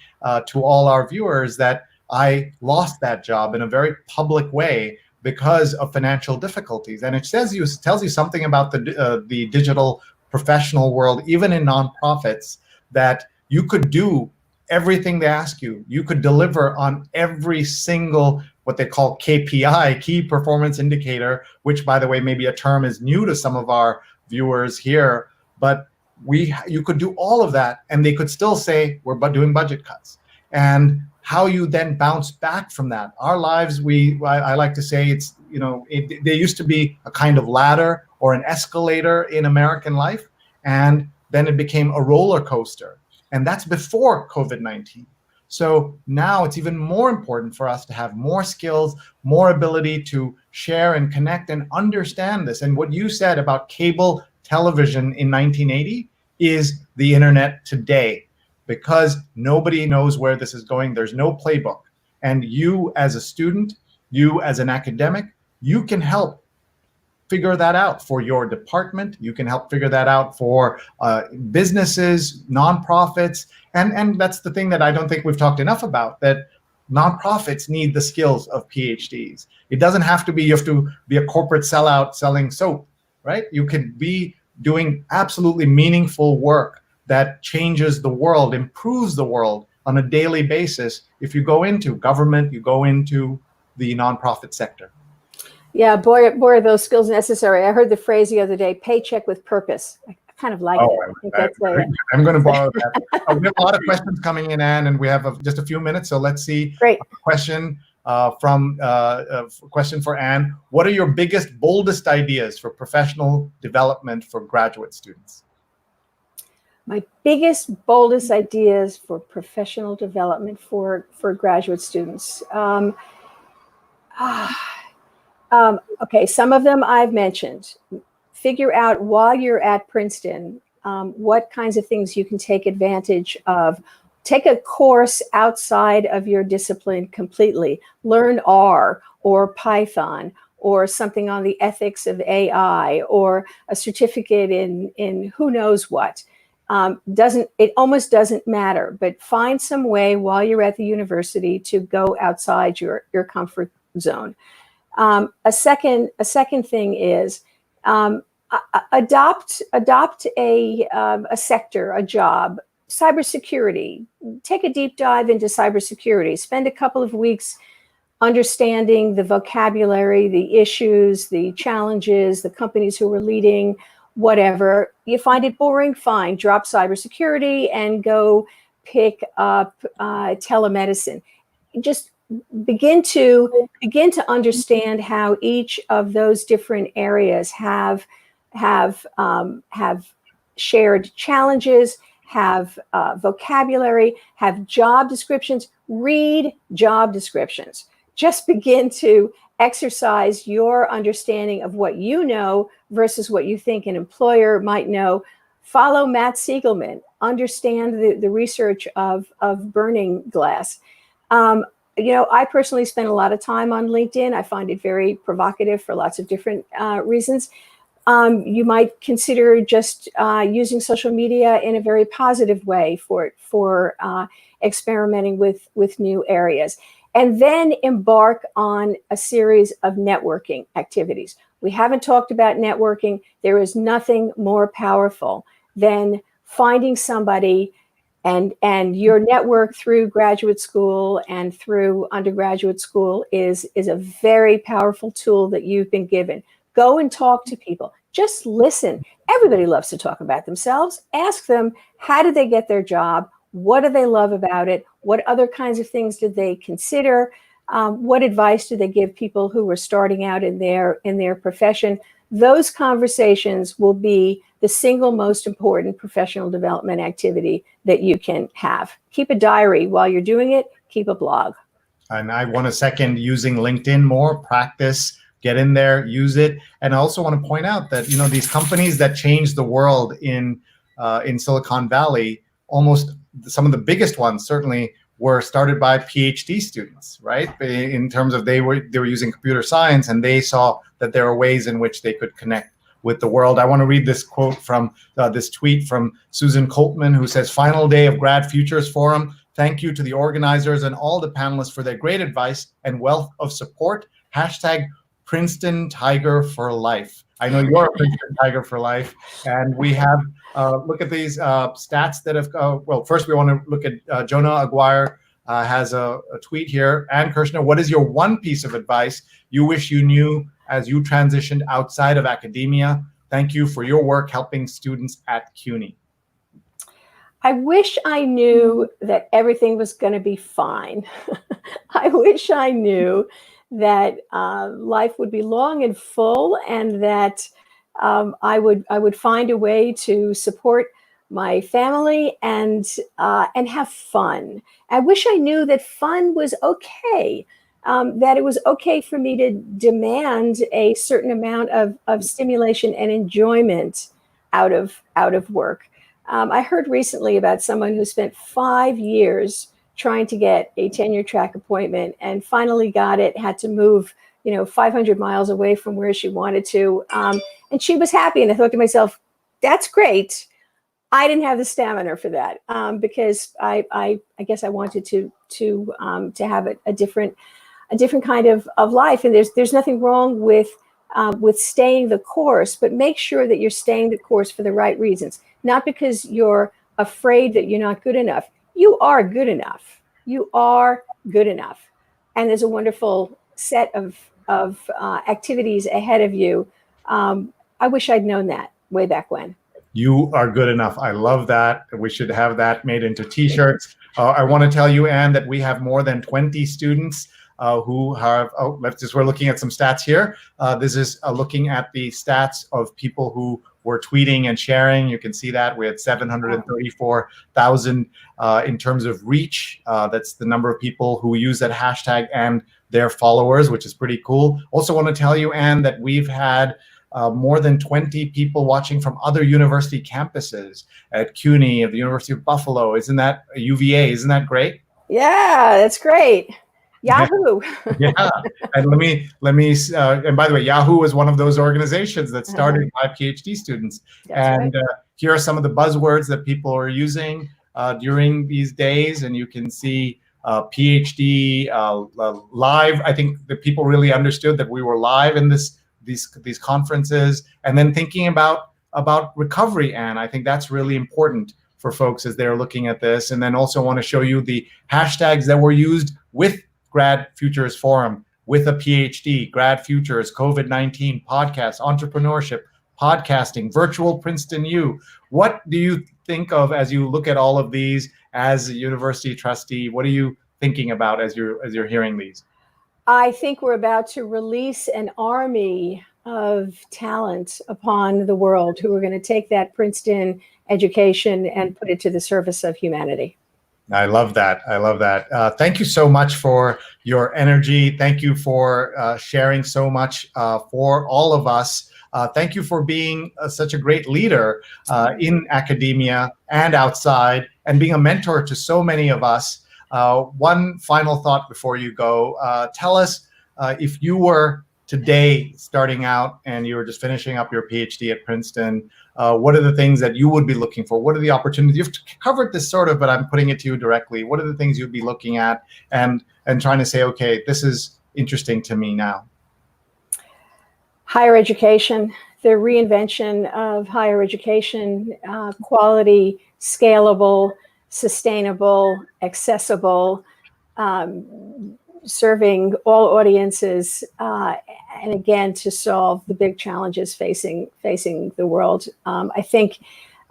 to all our viewers that I lost that job in a very public way because of financial difficulties. And it tells you something about the digital professional world, even in nonprofits, that you could do everything they ask you. You could deliver on every single, what they call KPI, key performance indicator, which, by the way, maybe a term is new to some of our viewers here, but you could do all of that and they could still say, we're doing budget cuts. And how you then bounce back from that. Our lives, I like to say there used to be a kind of ladder or an escalator in American life, and then it became a roller coaster. And that's before COVID-19. So now it's even more important for us to have more skills, more ability to share and connect and understand this. And what you said about cable television in 1980 is the internet today, because nobody knows where this is going. There's no playbook. And you as a student, you as an academic, you can help figure that out for your department. You can help figure that out for businesses, nonprofits. And that's the thing that I don't think we've talked enough about, that nonprofits need the skills of PhDs. It doesn't have to be, you have to be a corporate sellout selling soap, right? You could be doing absolutely meaningful work that changes the world, improves the world on a daily basis if you go into government, you go into the nonprofit sector. Yeah, boy, are those skills necessary. I heard the phrase the other day, paycheck with purpose. I kind of like it. I'm going to borrow that. We have a lot of questions coming in, Ann, and we have just a few minutes, so let's see. Great. A question question for Ann. What are your biggest, boldest ideas for professional development for graduate students? My biggest, boldest ideas for professional development for graduate students. Okay, some of them I've mentioned. Figure out while you're at Princeton what kinds of things you can take advantage of. Take a course outside of your discipline completely. Learn R or Python or something on the ethics of AI or a certificate in who knows what. It almost doesn't matter, but find some way while you're at the university to go outside your comfort zone. A second thing is adopt a sector, a job. Cybersecurity. Take a deep dive into cybersecurity. Spend a couple of weeks understanding the vocabulary, the issues, the challenges, the companies who are leading, whatever. You find it boring, fine. Drop cybersecurity and go pick up telemedicine. Just begin to understand how each of those different areas have shared challenges, have vocabulary, have job descriptions. Read job descriptions. Just begin to exercise your understanding of what you know versus what you think an employer might know. Follow Matt Siegelman. Understand the research of burning glass. I personally spend a lot of time on LinkedIn. I find it very provocative for lots of different reasons. You might consider just using social media in a very positive way for experimenting with new areas. and then embark on a series of networking activities. We haven't talked about networking. There is nothing more powerful than finding somebody, and your network through graduate school and through undergraduate school is a very powerful tool that you've been given. Go and talk to people. Just listen. Everybody loves to talk about themselves. Ask them, how did they get their job? What do they love about it? What other kinds of things did they consider? What advice do they give people who are starting out in their profession? Those conversations will be the single most important professional development activity that you can have. Keep a diary while you're doing it. Keep a blog. And I want to second using LinkedIn more. Practice, get in there, use it. And I also want to point out that, you know, these companies that change the world in Silicon Valley, almost some of the biggest ones certainly were started by PhD students, right? In terms of they were using computer science, and they saw that there are ways in which they could connect with the world. I want to read this quote from this tweet from Susan Coltman, who says, "Final day of Grad Futures Forum. Thank you to the organizers and all the panelists for their great advice and wealth of support. Hashtag Princeton Tiger for Life." I know you're a Princeton Tiger for life. And we have, look at these stats that have, well, first we want to look at Jonah Aguirre has a tweet here. Ann Kirschner, what is your one piece of advice you wish you knew as you transitioned outside of academia? Thank you for your work helping students at CUNY. I wish I knew that everything was going to be fine. I wish I knew that life would be long and full, and that I would find a way to support my family and have fun. I wish I knew that fun was okay, that it was okay for me to demand a certain amount of stimulation and enjoyment out of work. I heard recently about someone who spent 5 years trying to get a tenure track appointment and finally got it, had to move, 500 miles away from where she wanted to. And she was happy. And I thought to myself, that's great. I didn't have the stamina for that because I guess I wanted to have a different kind of life. And there's nothing wrong with staying the course, but make sure that you're staying the course for the right reasons, not because you're afraid that you're not good enough. You are good enough. You are good enough. And there's a wonderful set of activities ahead of you. I wish I'd known that way back when. You are good enough. I love that. We should have that made into t-shirts. I want to tell you, Ann, that we have more than 20 students who have, we're looking at some stats here. This is looking at the stats of people who were tweeting and sharing. You can see that we had 734,000 in terms of reach. That's the number of people who use that hashtag and their followers, which is pretty cool. Also want to tell you, Ann, that we've had more than 20 people watching from other university campuses at CUNY, at the University of Buffalo. Isn't that UVA? Isn't that great? Yeah, that's great. Yahoo. Yeah, and let me. And by the way, Yahoo was one of those organizations that started by PhD students. That's and right. Here are some of the buzzwords that people are using during these days, and you can see PhD live. I think that people really understood that we were live in these conferences, and then thinking about recovery. And I think that's really important for folks as they're looking at this. And then also want to show you the hashtags that were used with Grad Futures Forum, with a PhD, Grad Futures, COVID-19, podcast, entrepreneurship, podcasting, virtual Princeton U. What do you think of as you look at all of these as a university trustee? What are you thinking about as you're hearing these? I think we're about to release an army of talent upon the world who are going to take that Princeton education and put it to the service of humanity. I love that. I love that. Thank you so much for your energy. Thank you for sharing so much for all of us. Thank you for being such a great leader in academia and outside, and being a mentor to so many of us. One final thought before you go. Tell us if you were today, starting out, and you were just finishing up your PhD at Princeton, what are the things that you would be looking for? What are the opportunities? You've covered this sort of, but I'm putting it to you directly. What are the things you'd be looking at and trying to say, okay, this is interesting to me now? Higher education, the reinvention of higher education, quality, scalable, sustainable, accessible, serving all audiences, and again, to solve the big challenges facing the world. I think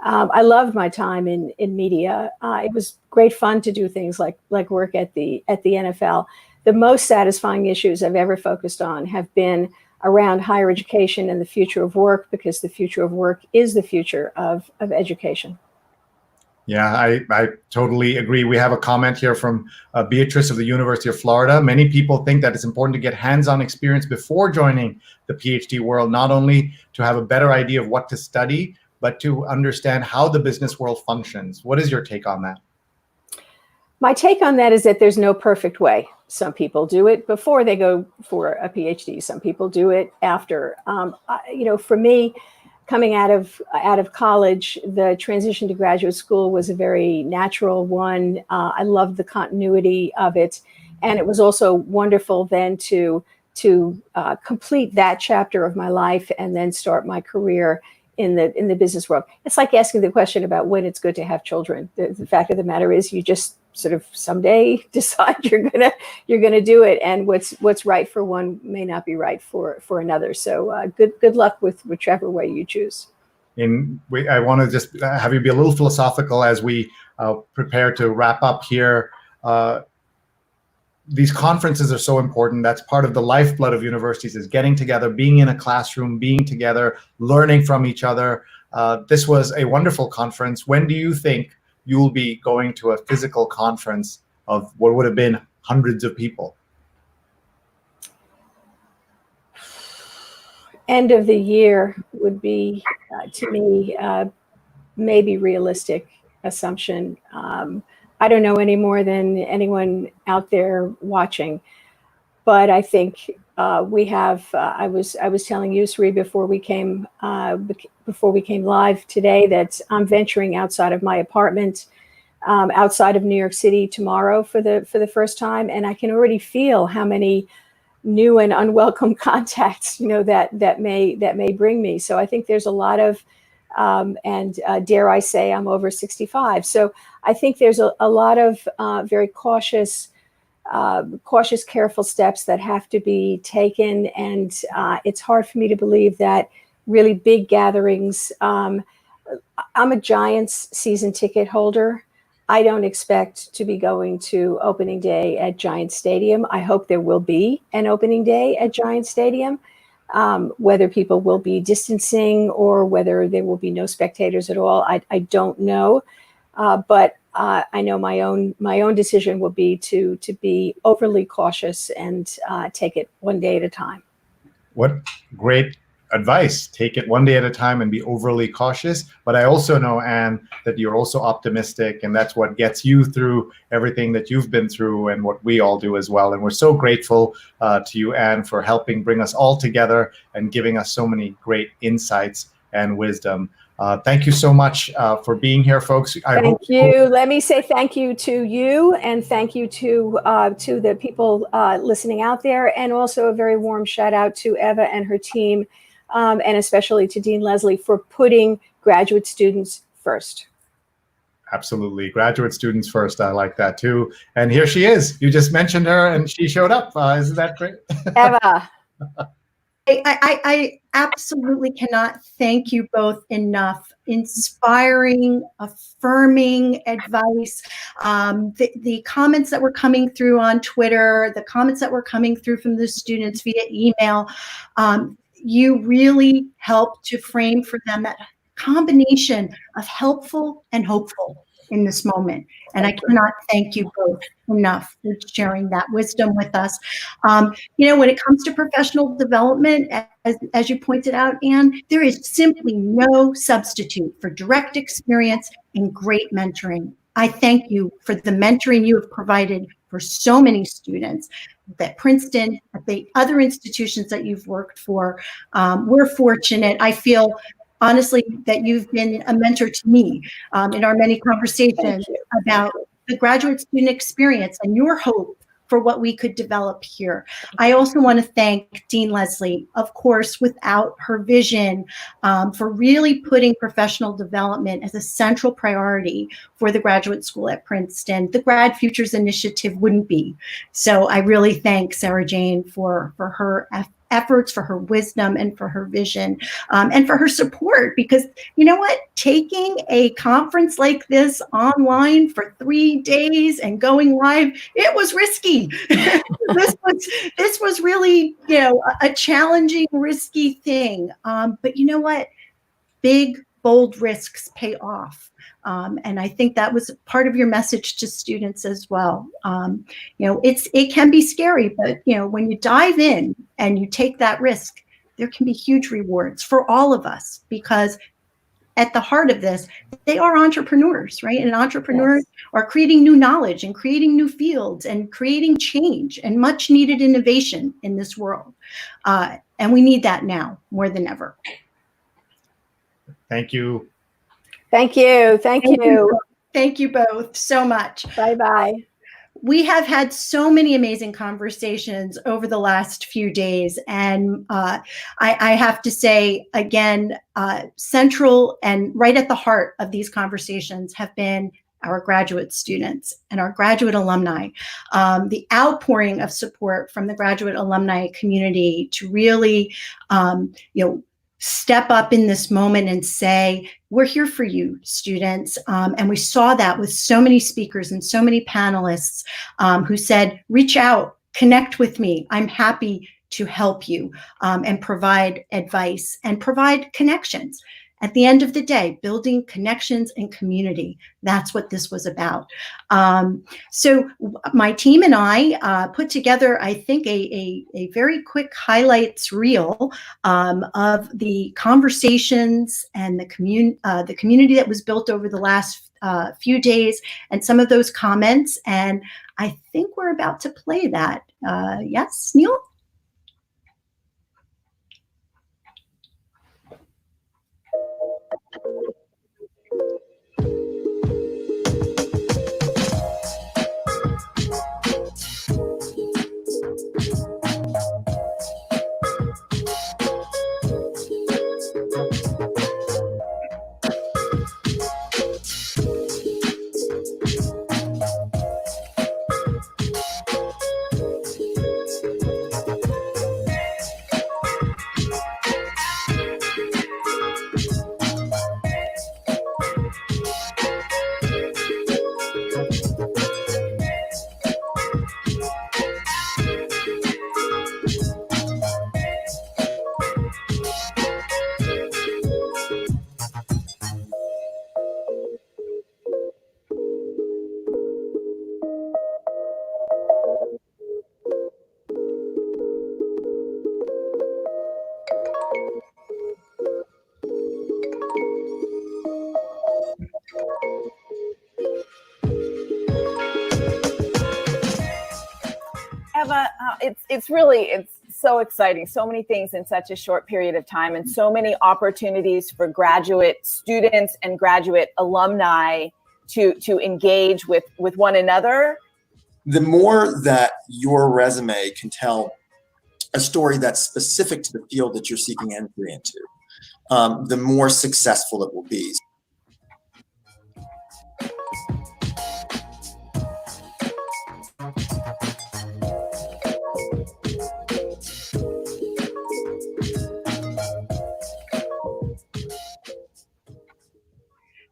I loved my time in media. It was great fun to do things like work at the NFL. The most satisfying issues I've ever focused on have been around higher education and the future of work, because the future of work is the future of education. Yeah, I totally agree. We have a comment here from Beatrice of the University of Florida. Many people think that it's important to get hands-on experience before joining the PhD world, not only to have a better idea of what to study, but to understand how the business world functions. What is your take on that? My take on that is that there's no perfect way. Some people do it before they go for a PhD. Some people do it after. For me, coming out of college, the transition to graduate school was a very natural one. I loved the continuity of it, and it was also wonderful then to complete that chapter of my life and then start my career in the business world. It's like asking the question about when it's good to have children. The fact of the matter is, you just sort of someday decide you're gonna do it, and what's right for one may not be right for another. So good luck with whichever way you choose. I want to just have you be a little philosophical as we prepare to wrap up here. These conferences are so important. That's part of the lifeblood of universities, is getting together, being in a classroom, being together, learning from each other. This was a wonderful conference. When do you think you'll be going to a physical conference of what would have been hundreds of people? End of the year would be, to me, maybe realistic assumption. I don't know any more than anyone out there watching, but I think we have. I was telling you, Sree, before we came live today, that I'm venturing outside of my apartment, outside of New York City tomorrow for the first time, and I can already feel how many new and unwelcome contacts that may bring me. So I think there's a lot of and dare I say, I'm over 65. So I think there's a lot of very cautious, careful steps that have to be taken. And it's hard for me to believe that really big gatherings. I'm a Giants season ticket holder. I don't expect to be going to opening day at Giants Stadium. I hope there will be an opening day at Giants Stadium. Whether people will be distancing or whether there will be no spectators at all, I don't know. But I know my own decision will be to be overly cautious and take it one day at a time. What great advice. Take it one day at a time and be overly cautious. But I also know, Ann, that you're also optimistic, and that's what gets you through everything that you've been through and what we all do as well. And we're so grateful to you, Ann, for helping bring us all together and giving us so many great insights and wisdom. Thank you so much for being here, folks. Thank you. Let me say thank you to you, and thank you to the people listening out there, and also a very warm shout out to Eva and her team, and especially to Dean Leslie for putting graduate students first. Absolutely. Graduate students first. I like that too. And here she is. You just mentioned her and she showed up. Isn't that great? Eva. I absolutely cannot thank you both enough. Inspiring, affirming advice. The comments that were coming through on Twitter, the comments that were coming through from the students via email, you really helped to frame for them that combination of helpful and hopeful in this moment. And I cannot thank you both enough for sharing that wisdom with us. When it comes to professional development, as you pointed out, Ann, there is simply no substitute for direct experience and great mentoring. I thank you for the mentoring you have provided for so many students that Princeton, the other institutions that you've worked for. We're fortunate. I feel honestly that you've been a mentor to me in our many conversations about the graduate student experience and your hope for what we could develop here. I also want to thank Dean Leslie, of course, without her vision for really putting professional development as a central priority for the graduate school at Princeton, the Grad Futures Initiative wouldn't be. So I really thank Sarah Jane for her efforts, for her wisdom, and for her vision, and for her support. Because you know what? Taking a conference like this online for 3 days and going live, it was risky. This was really, a challenging, risky thing. But you know what? Big, bold risks pay off. And I think that was part of your message to students as well. It can be scary, but when you dive in and you take that risk, there can be huge rewards for all of us, because at the heart of this, they are entrepreneurs, right? And entrepreneurs are creating new knowledge and creating new fields and creating change and much needed innovation in this world. And we need that now more than ever. Thank you. Thank you. Thank you. Thank you both so much. Bye-bye. We have had so many amazing conversations over the last few days. And I have to say, again, central and right at the heart of these conversations have been our graduate students and our graduate alumni. The outpouring of support from the graduate alumni community to really, step up in this moment and say, we're here for you, students. And we saw that with so many speakers and so many panelists who said, reach out, connect with me. I'm happy to help you and provide advice and provide connections. At the end of the day, building connections and community. That's what this was about. So my team and I put together, I think, a very quick highlights reel of the conversations and the community that was built over the last few days and some of those comments. And I think we're about to play that. Yes, Neil? Eva, it's so exciting. So many things in such a short period of time, and so many opportunities for graduate students and graduate alumni to engage with one another. The more that your resume can tell a story that's specific to the field that you're seeking entry into, the more successful it will be.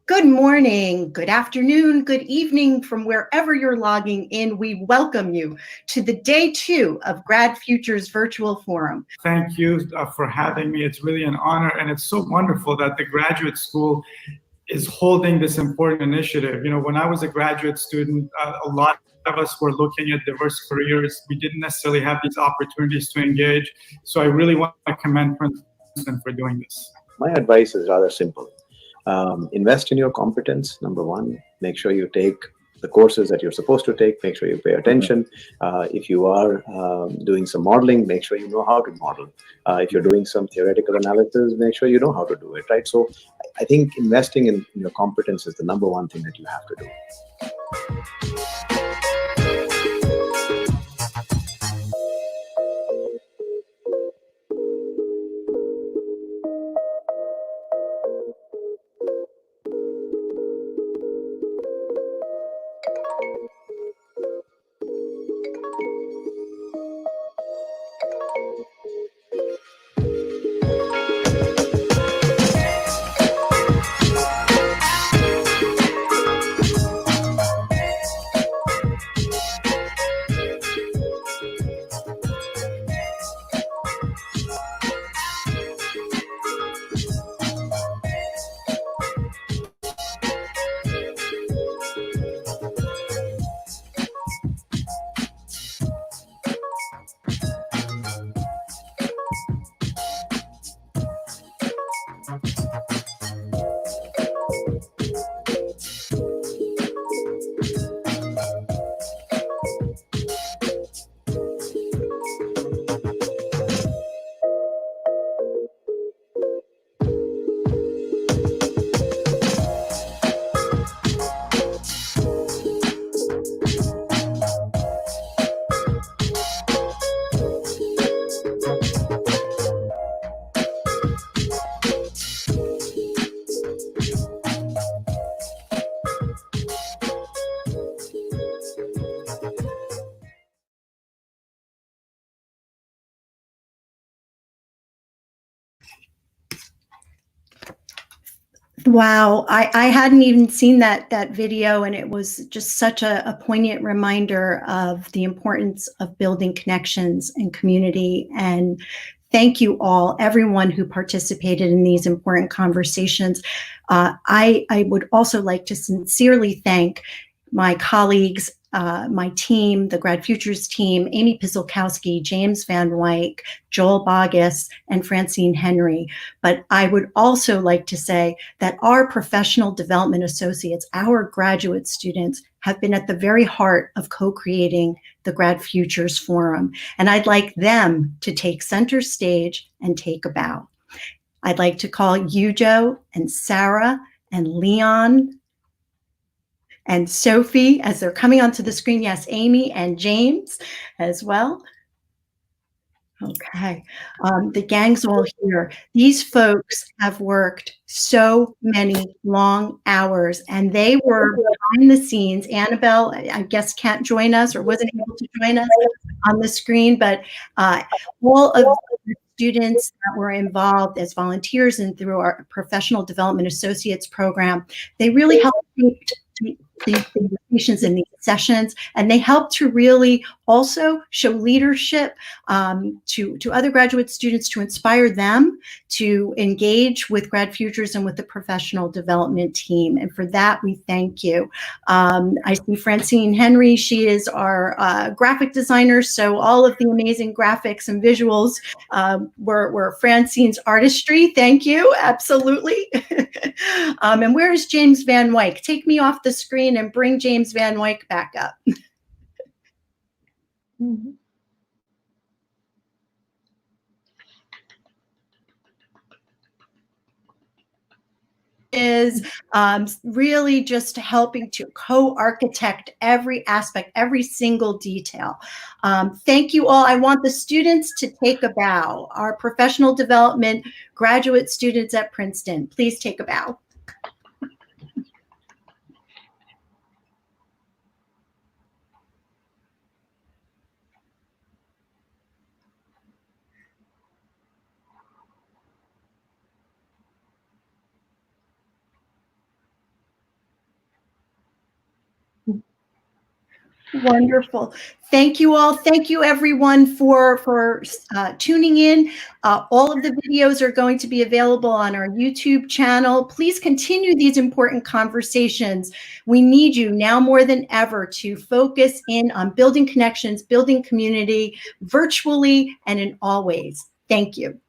Good morning, good afternoon, good evening from wherever you're logging in. We welcome you to the day 2 of Grad Futures Virtual Forum. Thank you for having me. It's really an honor, and it's so wonderful that the graduate school is holding this important initiative. You know, when I was a graduate student, a lot of us were looking at diverse careers. We didn't necessarily have these opportunities to engage. So I really want to commend Princeton for doing this. My advice is rather simple. Invest in your competence, number one. Make sure you take the courses that you're supposed to take, make sure you pay attention. If you are doing some modeling, make sure you know how to model. If you're doing some theoretical analysis, make sure you know how to do it, right? So I think investing in your competence is the number one thing that you have to do. Wow, I hadn't even seen that video, and it was just such a poignant reminder of the importance of building connections and community. And thank you all, everyone who participated in these important conversations. I would also like to sincerely thank my colleagues, my team, the Grad Futures team, Amy Pizolkowski, James Van Wyk, Joel Bogus, and Francine Henry. But I would also like to say that our professional development associates, our graduate students, have been at the very heart of co-creating the Grad Futures Forum. And I'd like them to take center stage and take a bow. I'd like to call Yujo and Sarah and Leon and Sophie as they're coming onto the screen. Yes, Amy and James as well. Okay, the gang's all here. These folks have worked so many long hours, and they were behind the scenes. Annabelle, I guess, can't join us or wasn't able to join us on the screen, but all of the students that were involved as volunteers and through our Professional Development Associates program, they really helped these presentations and these sessions, and they help to really also show leadership to other graduate students, to inspire them to engage with Grad Futures and with the professional development team. And for that, we thank you. I see Francine Henry, she is our graphic designer, so all of the amazing graphics and visuals were Francine's artistry. Thank you, absolutely. And where is James Van Wyk? Take me off the screen and bring James Van Wyk back up. Mm-hmm. Is really just helping to co-architect every aspect, every single detail. Thank you all. I want the students to take a bow. Our professional development graduate students at Princeton, please take a bow. Wonderful. Thank you all. Thank you everyone for tuning in. All of the videos are going to be available on our YouTube channel. Please continue these important conversations. We need you now more than ever to focus in on building connections, building community virtually and in all ways. Thank you.